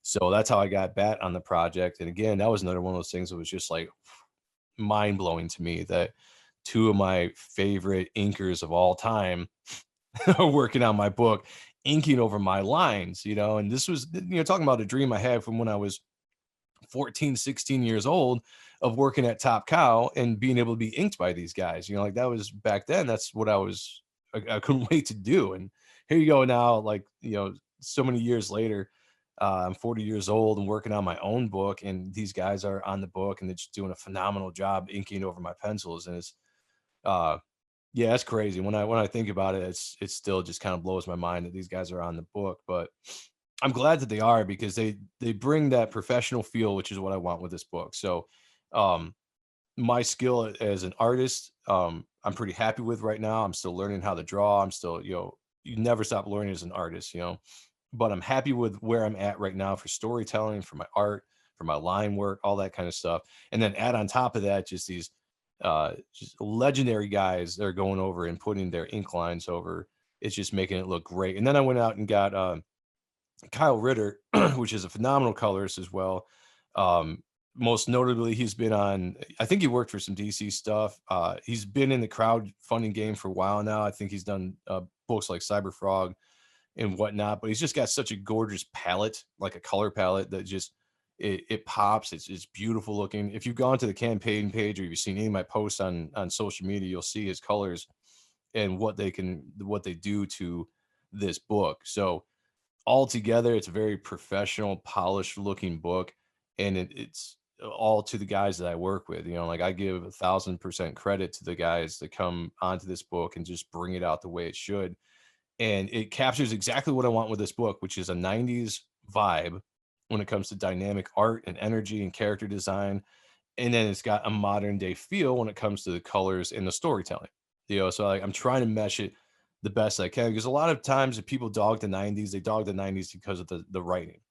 So that's how I got Bat on the project. And again, that was another one of those things that was just like mind blowing to me that two of my favorite inkers of all time are working on my book, inking over my lines, and this was, talking about a dream I had from when I was 14, 16 years old of working at Top Cow and being able to be inked by these guys, like that was back then. That's what I couldn't wait to do. And here you go now, like, so many years later, I'm 40 years old and working on my own book, and these guys are on the book and they're just doing a phenomenal job inking over my pencils. And it's, uh, yeah, it's crazy. When I think about it, it still just kind of blows my mind that these guys are on the book. But I'm glad that they are because they bring that professional feel, which is what I want with this book. So, um, my skill as an artist, I'm pretty happy with right now. I'm still learning how to draw. I'm still, you never stop learning as an artist, but I'm happy with where I'm at right now for storytelling, for my art, for my line work, all that kind of stuff. And then add on top of that, just these just legendary guys that are going over and putting their ink lines over. It's just making it look great. And then I went out and got Kyle Ritter, which is a phenomenal colorist as well. Um, Most notably, he's been on, I think he worked for some DC stuff. He's been in the crowdfunding game for a while now. I think he's done books like Cyberfrog and whatnot, but he's just got such a gorgeous palette, like a color palette that just it pops. It's beautiful looking. If you've gone to the campaign page or you've seen any of my posts on social media, you'll see his colors and what they do to this book. So altogether, it's a very professional, polished looking book, and it's all to the guys that I work with. Like I give 1,000% credit to the guys that come onto this book and just bring it out the way it should. And it captures exactly what I want with this book, which is a 90s vibe when it comes to dynamic art and energy and character design. And then it's got a modern day feel when it comes to the colors and the storytelling. So like I'm trying to mesh it the best I can because a lot of times if people dog the 90s, they dog the 90s because of the writing.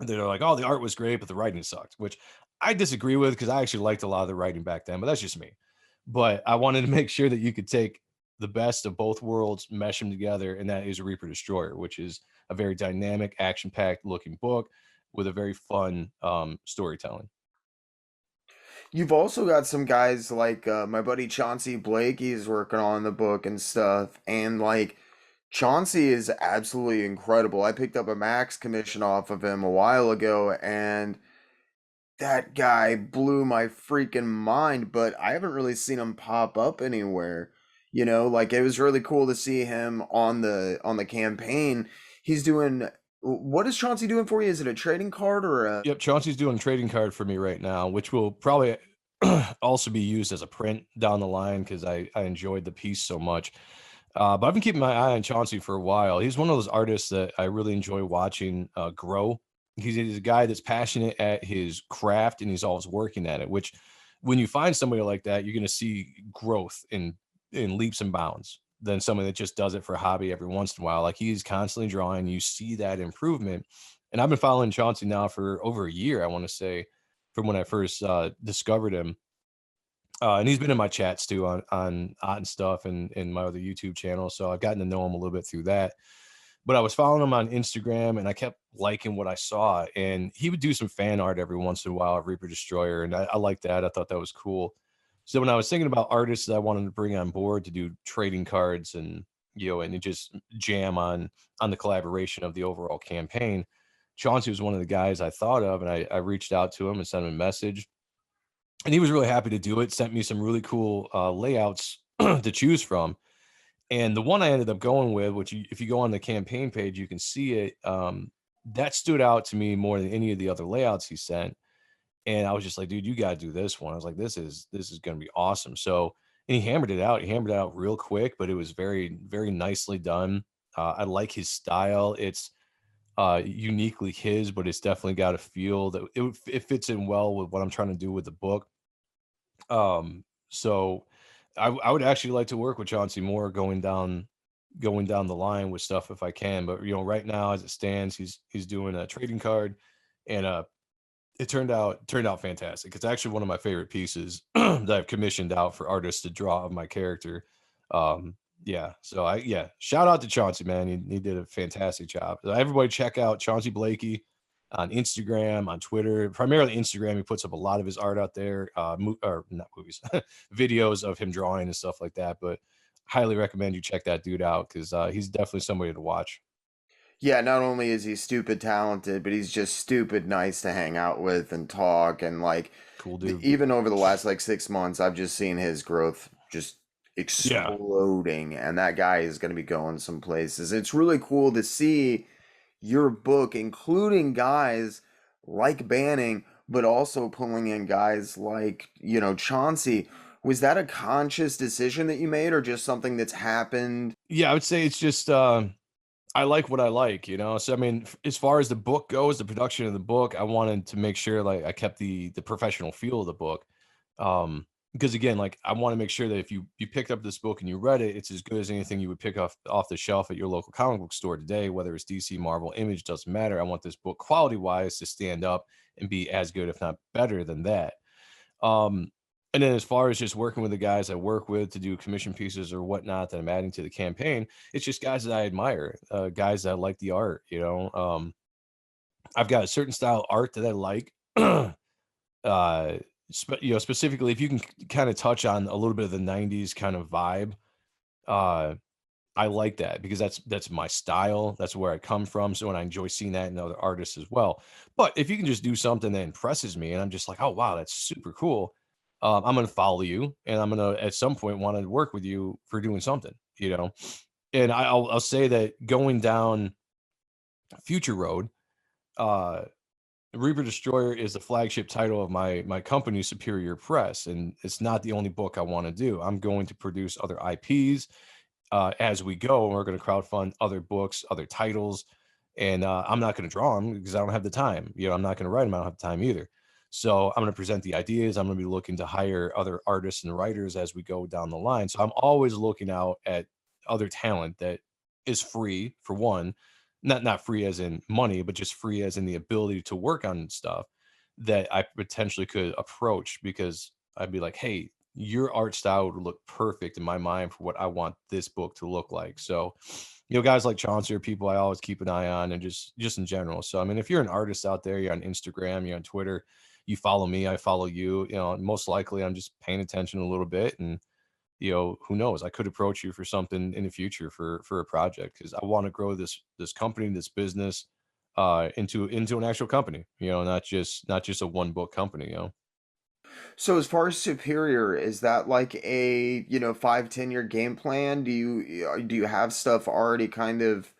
They're like, oh, the art was great, but the writing sucked, which I disagree with because I actually liked a lot of the writing back then, but that's just me. But I wanted to make sure that you could take the best of both worlds, mesh them together, and that is Reaper Destroyer, which is a very dynamic, action-packed looking book with a very fun storytelling. You've also got some guys like my buddy Chauncey Blake. He's working on the book and stuff, and like Chauncey is absolutely incredible. I picked up a Max commission off of him a while ago, and that guy blew my freaking mind. But I haven't really seen him pop up anywhere. Like it was really cool to see him on the campaign. He's doing. What is Chauncey doing for you? Is it a trading card or a? Yep, Chauncey's doing a trading card for me right now, which will probably also be used as a print down the line because I enjoyed the piece so much. But I've been keeping my eye on Chauncey for a while. He's one of those artists that I really enjoy watching grow. He's a guy that's passionate at his craft and he's always working at it, which when you find somebody like that, you're going to see growth in leaps and bounds than somebody that just does it for a hobby every once in a while. Like he's constantly drawing, you see that improvement. And I've been following Chauncey now for over a year, I want to say, from when I first discovered him. And he's been in my chats too on Art and stuff and my other YouTube channel. So I've gotten to know him a little bit through that. But I was following him on Instagram and I kept liking what I saw. And he would do some fan art every once in a while of Reaper Destroyer. And I liked that. I thought that was cool. So when I was thinking about artists that I wanted to bring on board to do trading cards and and just jam on the collaboration of the overall campaign, Chauncey was one of the guys I thought of, and I reached out to him and sent him a message, and he was really happy to do it. Sent me some really cool layouts to choose from, and the one I ended up going with, which if you go on the campaign page, you can see it. That stood out to me more than any of the other layouts he sent. And I was just like, dude, you got to do this one. I was like, this is going to be awesome. So, and he hammered it out. He hammered it out real quick, but it was very, very nicely done. I like his style. It's uniquely his, but it's definitely got a feel that it fits in well with what I'm trying to do with the book. So I would actually like to work with Chauncey more going down the line with stuff if I can. But right now as it stands, he's doing a trading card, and it turned out fantastic. It's actually one of my favorite pieces that I've commissioned out for artists to draw of my character. Yeah, so shout out to Chauncey, man. He did a fantastic job. So everybody check out Chauncey Blakey on Instagram, on Twitter, primarily Instagram. He puts up a lot of his art out there, or not movies, videos of him drawing and stuff like that. But highly recommend you check that dude out because he's definitely somebody to watch. Yeah, not only is he stupid talented, but he's just stupid nice to hang out with and talk. And like, Cool dude. even over the last like 6 months, I've just seen his growth just Yeah. exploding. And that guy is going to be going some places. It's really cool to see your book, including guys like Banning, but also pulling in guys like, Chauncey. Was that a conscious decision that you made or just something that's happened? Yeah, I would say it's just I like what I like, So I mean, as far as the book goes, the production of the book, I wanted to make sure like I kept the professional feel of the book. Because again, like I want to make sure that if you picked up this book and you read it, it's as good as anything you would pick off the shelf at your local comic book store today, whether it's DC, Marvel, Image, doesn't matter. I want this book quality wise to stand up and be as good, if not better than that. Um, and then as far as just working with the guys I work with to do commission pieces or whatnot that I'm adding to the campaign, it's just guys that I admire, guys that like the art. I've got a certain style of art that I like. Specifically, if you can kind of touch on a little bit of the 90s kind of vibe, uh, I like that because that's my style. That's where I come from. So, and I enjoy seeing that in other artists as well. But if you can just do something that impresses me, and I'm just like, oh wow, that's super cool. I'm gonna follow you, and I'm gonna at some point want to work with you for doing something. And I'll say that going down Future Road, uh, Reaper Destroyer is the flagship title of my company, Superior Press, and it's not the only book I want to do. I'm going to produce other IPs as we go. And we're going to crowdfund other books, other titles, and I'm not going to draw them because I don't have the time. I'm not going to write them. I don't have the time either. So I'm going to present the ideas. I'm going to be looking to hire other artists and writers as we go down the line. So I'm always looking out at other talent that is free for one, not free as in money, but just free as in the ability to work on stuff that I potentially could approach because I'd be like, hey, your art style would look perfect in my mind for what I want this book to look like. So, guys like Chauncey are people I always keep an eye on and just in general. So, I mean, if you're an artist out there, you're on Instagram, you're on Twitter, you follow me, I follow you, most likely I'm just paying attention a little bit and who knows? I could approach you for something in the future for a project because I want to grow this company, this business, into an actual company. Not just a one book company. So as far as Superior, is that like a, 5, 10 year game plan? Do you have stuff already kind of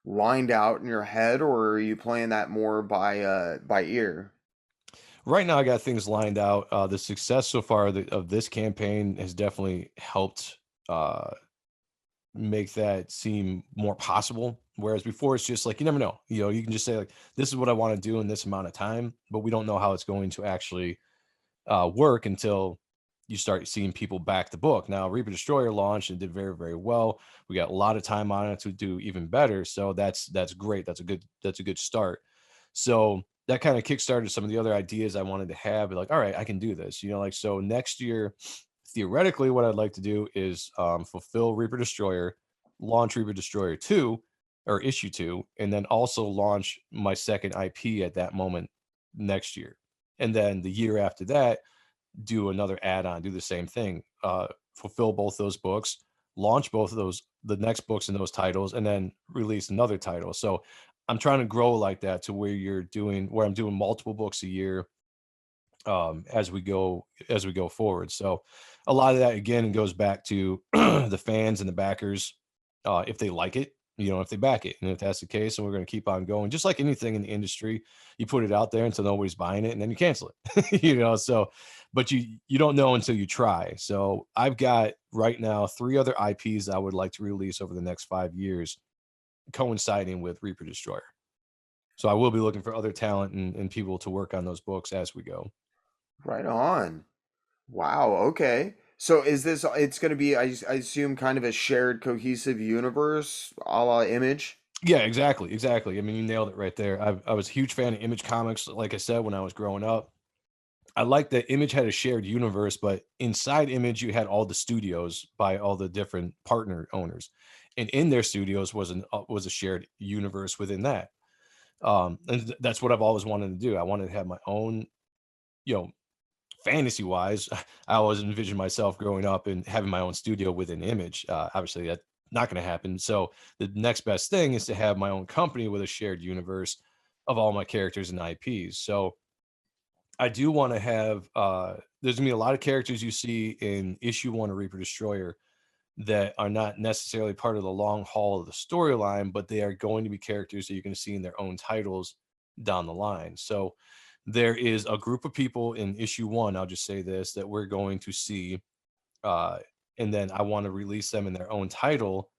lined out in your head, or are you playing that more by ear? Right now, I got things lined out. The success so far of this campaign has definitely helped uh, make that seem more possible. Whereas before, it's just like you never know. You can just say like, "This is what I want to do in this amount of time," but we don't know how it's going to actually work until you start seeing people back the book. Now, Reaper Destroyer launched and did very, very well. We got a lot of time on it to do even better. So that's great. That's a good start. So that kind of kickstarted some of the other ideas I wanted to have. Like, all right, I can do this. Like so next year, theoretically, what I'd like to do is fulfill Reaper Destroyer, launch Reaper Destroyer 2 or issue 2, and then also launch my second IP at that moment next year. And then the year after that, do another add-on, do the same thing, fulfill both those books, launch both of those, the next books in those titles, and then release another title. So I'm trying to grow like that to where I'm doing multiple books a year, as we go forward. So a lot of that again goes back to the fans and the backers, if they like it, if they back it, and if that's the case, and we're going to keep on going. Just like anything in the industry, you put it out there until nobody's buying it, and then you cancel it. So, but you don't know until you try. So I've got right now 3 other IPs I would like to release over the next 5 years, coinciding with Reaper Destroyer. So I will be looking for other talent and people to work on those books as we go. Right on. Wow, okay. So is this, it's going to be, I assume, kind of a shared cohesive universe, a la Image? Yeah, exactly, exactly. I mean, you nailed it right there. I was a huge fan of Image Comics, like I said, when I was growing up. I like that Image had a shared universe, but inside Image, you had all the studios by all the different partner owners, and in their studios was a shared universe within that. That's what I've always wanted to do. I wanted to have my own, you know, fantasy wise, I always envisioned myself growing up and having my own studio within Image. Obviously, that's not going to happen. So the next best thing is to have my own company with a shared universe of all my characters and IPs. So I do want to have. There's gonna be a lot of characters you see in issue 1 of Reaper Destroyer that are not necessarily part of the long haul of the storyline, but they are going to be characters that you're going to see in their own titles down the line. So there is a group of people in issue 1, I'll just say this, that we're going to see, uh, and then I want to release them in their own title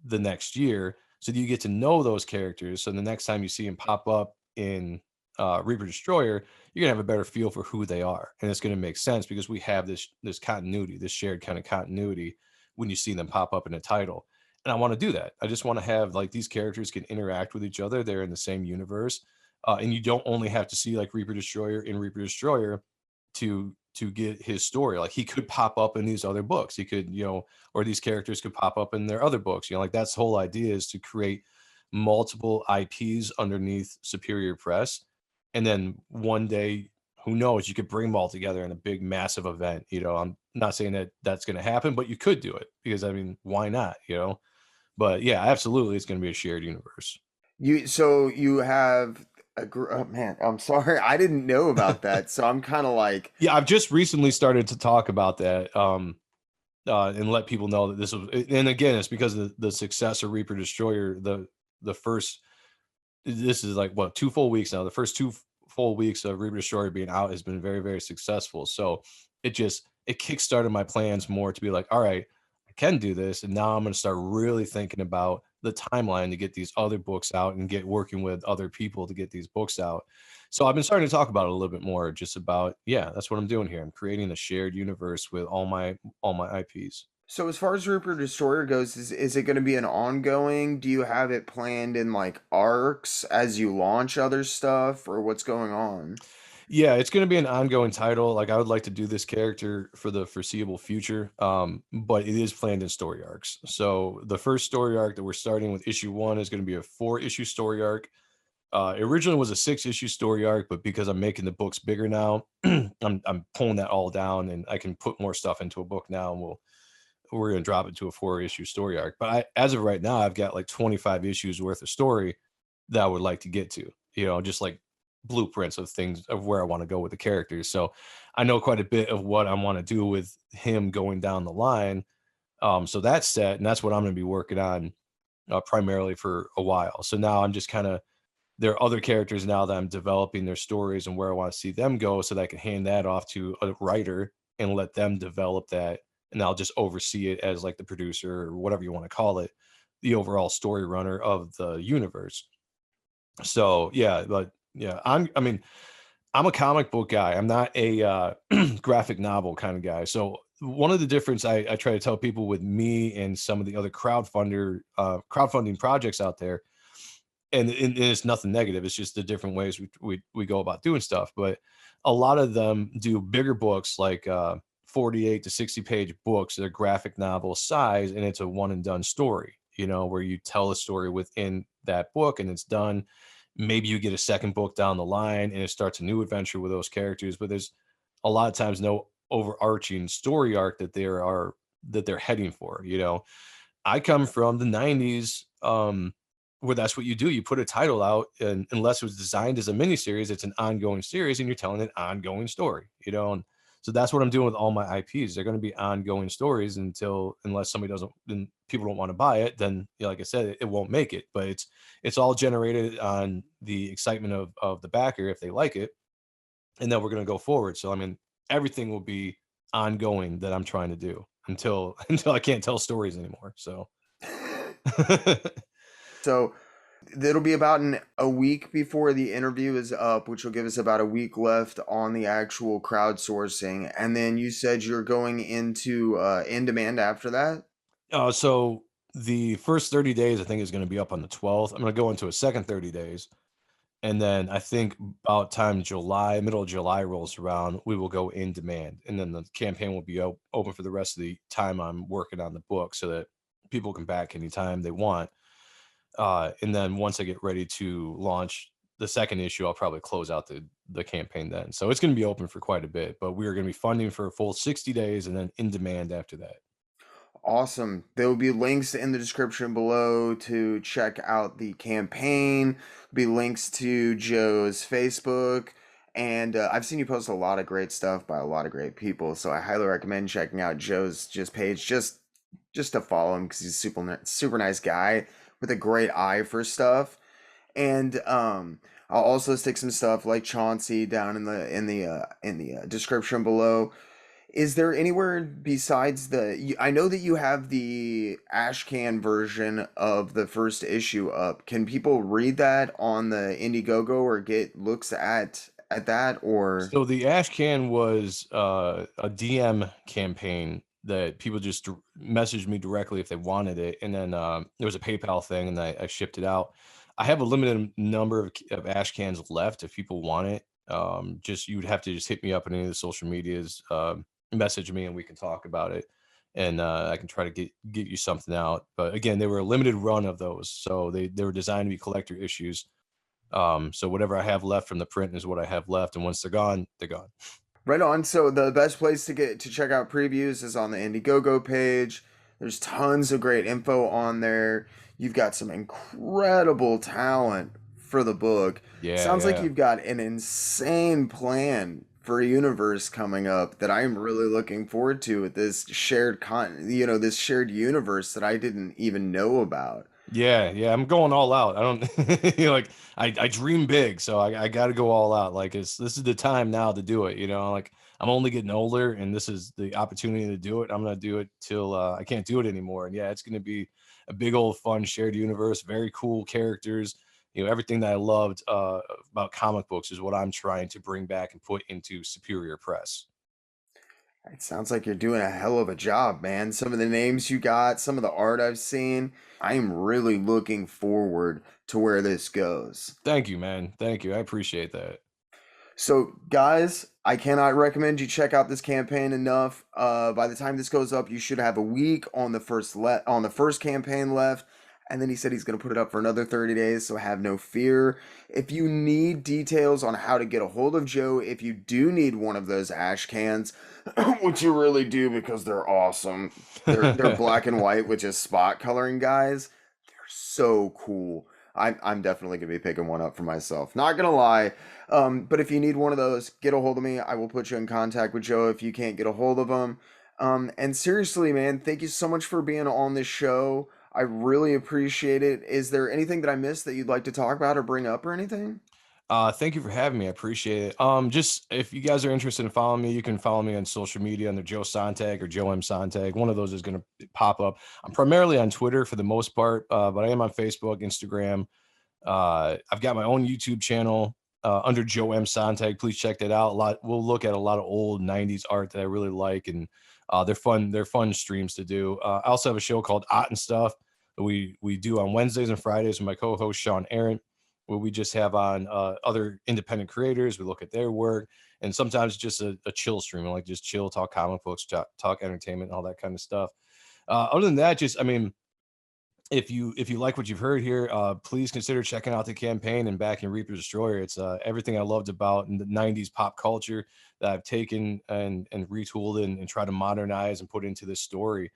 the next year so that you get to know those characters. So the next time you see them pop up in Reaper Destroyer, you're gonna have a better feel for who they are, and it's gonna make sense because we have this continuity, this shared kind of continuity when you see them pop up in a title. And I want to do that. I just want to have like these characters can interact with each other. They're in the same universe, and you don't only have to see like Reaper Destroyer in Reaper Destroyer to get his story. Like he could pop up in these other books. He could, or these characters could pop up in their other books. Like that's the whole idea is to create multiple IPs underneath Superior Press. And then one day, who knows, you could bring them all together in a big, massive event. I'm not saying that that's going to happen, but you could do it because, I mean, why not? But yeah, absolutely, it's going to be a shared universe. So you have oh man, I'm sorry. I didn't know about that. So I'm kind of like, Yeah, I've just recently started to talk about that. And let people know that this was, and again, it's because of the success of Reaper Destroyer. The first, this is like what, 2 full weeks now. The first 2 full weeks of Reaper Destroyer being out has been very, very successful. So it kickstarted my plans more to be like, all right, I can do this, and now I'm going to start really thinking about the timeline to get these other books out and get working with other people to get these books out. So I've been starting to talk about it a little bit more, just about, yeah, that's what I'm doing here. I'm creating a shared universe with all my IPs. so as far as Rupert Destroyer goes, is it going to be an ongoing? Do you have it planned in like arcs as you launch other stuff, or what's going on? Yeah, it's going to be an ongoing title. Like I would like to do this character for the foreseeable future, but it is planned in story arcs. So the first story arc that we're starting with issue 1 is going to be a 4-issue story arc. It originally was a 6-issue story arc, but because I'm making the books bigger now, I'm pulling that all down, and I can put more stuff into a book now, and we're going to drop it to a 4-issue story arc. But as of right now, I've got like 25 issues worth of story that I would like to get to, just like blueprints of things of where I want to go with the characters. So I know quite a bit of what I want to do with him going down the line. So that's set, and that's what I'm going to be working on primarily for a while. So now I'm just kind of, there are other characters now that I'm developing their stories and where I want to see them go so that I can hand that off to a writer and let them develop that. And I'll just oversee it as like the producer or whatever you want to call it, the overall story runner of the universe. So yeah, but yeah, I'm a comic book guy. I'm not a graphic novel kind of guy. So one of the difference I try to tell people with me and some of the other crowdfunding projects out there, and it's nothing negative. It's just the different ways we go about doing stuff. But a lot of them do bigger books, like 48 to 60 page books. They're graphic novel size, and it's a one and done story. Where you tell a story within that book and it's done. Maybe you get a second book down the line and it starts a new adventure with those characters. But there's a lot of times no overarching story arc that they're heading for. I come from the 90s. where that's what you do. You put a title out, and unless it was designed as a miniseries, it's an ongoing series, and you're telling an ongoing story, And so that's what I'm doing with all my IPs. They're going to be ongoing stories unless somebody doesn't, then people don't want to buy it. Then, like I said, it won't make it. But it's all generated on the excitement of the backer if they like it, and then we're going to go forward. So I mean, everything will be ongoing that I'm trying to do until until I can't tell stories anymore. So. So it'll be about a week before the interview is up, which will give us about a week left on the actual crowdsourcing. And then you said you're going into in demand after that. So the first 30 days, I think, is going to be up on the 12th. I'm going to go into a second 30 days. And then I think about time July, middle of July rolls around, we will go in demand. And then the campaign will be open for the rest of the time I'm working on the book so that people can back anytime they want. And then once I get ready to launch the second issue, I'll probably close out the campaign then. So it's going to be open for quite a bit, but we're going to be funding for a full 60 days and then in demand after that. Awesome. There will be links in the description below to check out the campaign. Be links to Joe's Facebook, and I've seen you post a lot of great stuff by a lot of great people. So I highly recommend checking out Joe's just page just to follow him because he's a super nice guy with a great eye for stuff. And I'll also stick some stuff like Chauncey down in the description below. Is there anywhere besides I know that you have the Ashcan version of the first issue up. Can people read that on the Indiegogo or get looks at that or So the Ash Can was a DM campaign that people just messaged me directly if they wanted it, and then there was a PayPal thing, and I shipped it out. I have a limited number of Ash Cans left if people want it. Just you would have to just hit me up on any of the social medias, message me, and we can talk about it, and I can try to get you something out. But again, they were a limited run of those, so they were designed to be collector issues. So whatever I have left from the print is what I have left, and once they're gone, they're gone. right on? So the best place to check out previews is on the Indiegogo page. There's tons of great info on there. You've got some incredible talent for the book. Yeah, Sounds like yeah, you've got an insane plan for a universe coming up that I'm really looking forward to with this this shared universe that I didn't even know about. yeah. I'm going all out. I don't like I dream big, so I got to go all out. Like this is the time now to do it. Like I'm only getting older, and this is the opportunity to do it. I'm gonna do it till I can't do it anymore. And yeah, it's gonna be a big old fun shared universe. Very cool characters. Everything that I loved about comic books is what I'm trying to bring back and put into Superior Press. It sounds like you're doing a hell of a job, man. Some of the names you got, some of the art I've seen, I am really looking forward to where this goes. Thank you, man. Thank you. I appreciate that. So, guys, I cannot recommend you check out this campaign enough. By the time this goes up, you should have a week on the first campaign left, and then he said he's going to put it up for another 30 days, so have no fear. If you need details on how to get a hold of Joe, if you do need one of those ash cans, which you really do because they're awesome. They're black and white with just spot coloring guys. They're so cool. I'm definitely gonna be picking one up for myself. Not gonna lie. But if you need one of those, get a hold of me. I will put you in contact with Joe if you can't get a hold of him. And seriously, man, thank you so much for being on this show. I really appreciate it. Is there anything that I missed that you'd like to talk about or bring up or anything? Thank you for having me. I appreciate it. Just if you guys are interested in following me, you can follow me on social media under Joe Sonntag or Joe M Sonntag. One of those is going to pop up. I'm primarily on Twitter for the most part, but I am on Facebook, Instagram. I've got my own YouTube channel under Joe M Sonntag. Please check that out. We'll look at a lot of old '90s art that I really like, and they're fun. They're fun streams to do. I also have a show called Ot and Stuff that we do on Wednesdays and Fridays with my co-host Sean Aaron, where we just have on other independent creators. We look at their work, and sometimes just a chill stream, like just chill, talk comic books, talk entertainment, all that kind of stuff. Other than that, just I mean, if you like what you've heard here, please consider checking out the campaign and backing Reaper Destroyer. It's everything I loved about in the '90s pop culture that I've taken and retooled and tried to modernize and put into this story.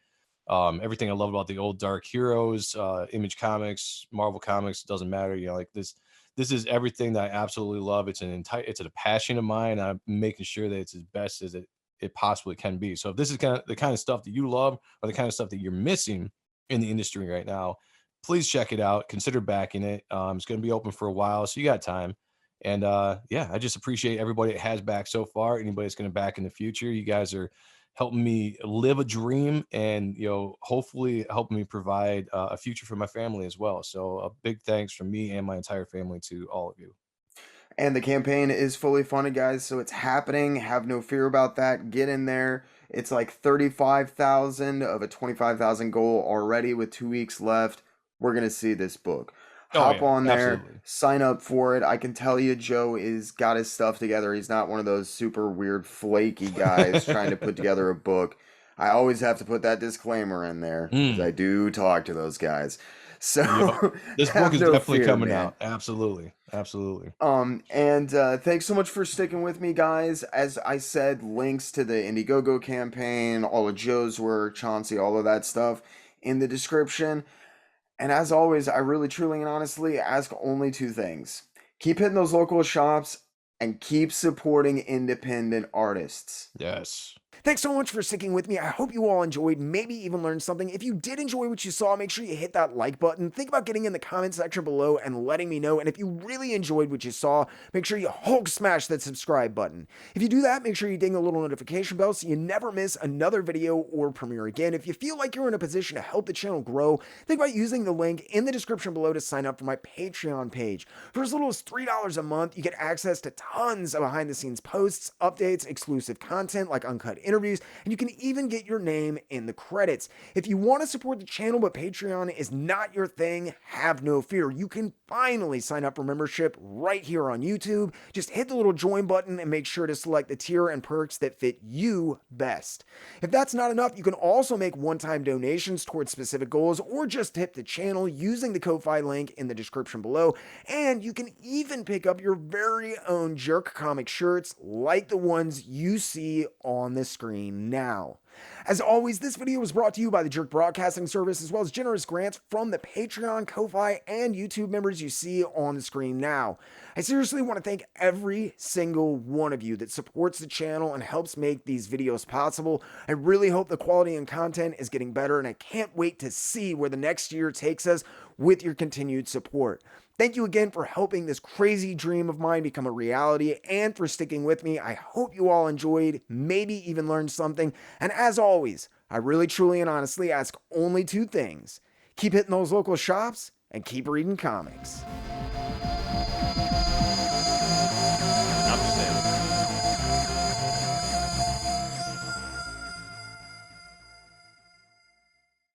Everything I love about the old Dark Heroes, Image Comics, Marvel Comics, doesn't matter. You know, like this is everything that I absolutely love. It's a passion of mine. I'm making sure that it's as best as it possibly can be. So if this is the kind of stuff that you love, or the kind of stuff that you're missing in the industry right now, please check it out. Consider backing it. It's going to be open for a while, so you got time. And yeah, I just appreciate everybody that has backed so far. Anybody that's going to back in the future, you guys are helping me live a dream, and hopefully helping me provide a future for my family as well. So a big thanks from me and my entire family to all of you. And the campaign is fully funded, guys, so it's happening. Have no fear about that. Get in there. It's like 35,000 of a 25,000 goal already with 2 weeks left. We're going to see this book. Oh Hop yeah, on there, absolutely. sign up for it. I can tell you Joe is got his stuff together. He's not one of those super weird flaky guys trying to put together a book. I always have to put that disclaimer in there because I Mm, do talk to those guys. yep. So This book have is no definitely fear, coming man. out. Absolutely. Absolutely. And thanks so much for sticking with me, guys. As I said, links to the Indiegogo campaign, all of Joe's work, Chauncey, all of that stuff in the description. And as always, I really, truly, and honestly ask only two things: keep hitting those local shops and keep supporting independent artists. Yes. Thanks so much for sticking with me. I hope you all enjoyed, maybe even learned something. If you did enjoy what you saw, make sure you hit that like button. Think about getting in the comment section below and letting me know. And if you really enjoyed what you saw, make sure you Hulk smash that subscribe button. If you do that, make sure you ding the little notification bell so you never miss another video or premiere again. If you feel like you're in a position to help the channel grow, think about using the link in the description below to sign up for my Patreon page. For as little as $3 a month, you get access to tons of behind the scenes posts, updates, exclusive content like uncut interviews, and you can even get your name in the credits. If you want to support the channel but Patreon is not your thing, have no fear. You can finally sign up for membership right here on YouTube. Just hit the little join button and make sure to select the tier and perks that fit you best. If that's not enough, you can also make one-time donations towards specific goals or just tip the channel using the Ko-Fi link in the description below. And you can even pick up your very own JerkComic shirts like the ones you see on the screen now. As always, this video was brought to you by the Jerk Broadcasting Service, as well as generous grants from the Patreon, Ko-Fi, and YouTube members you see on the screen now. I seriously want to thank every single one of you that supports the channel and helps make these videos possible. I really hope the quality and content is getting better, and I can't wait to see where the next year takes us with your continued support. Thank you again for helping this crazy dream of mine become a reality and for sticking with me. I hope you all enjoyed, maybe even learned something. And as always, I really, truly, and honestly ask only two things: keep hitting those local shops and keep reading comics.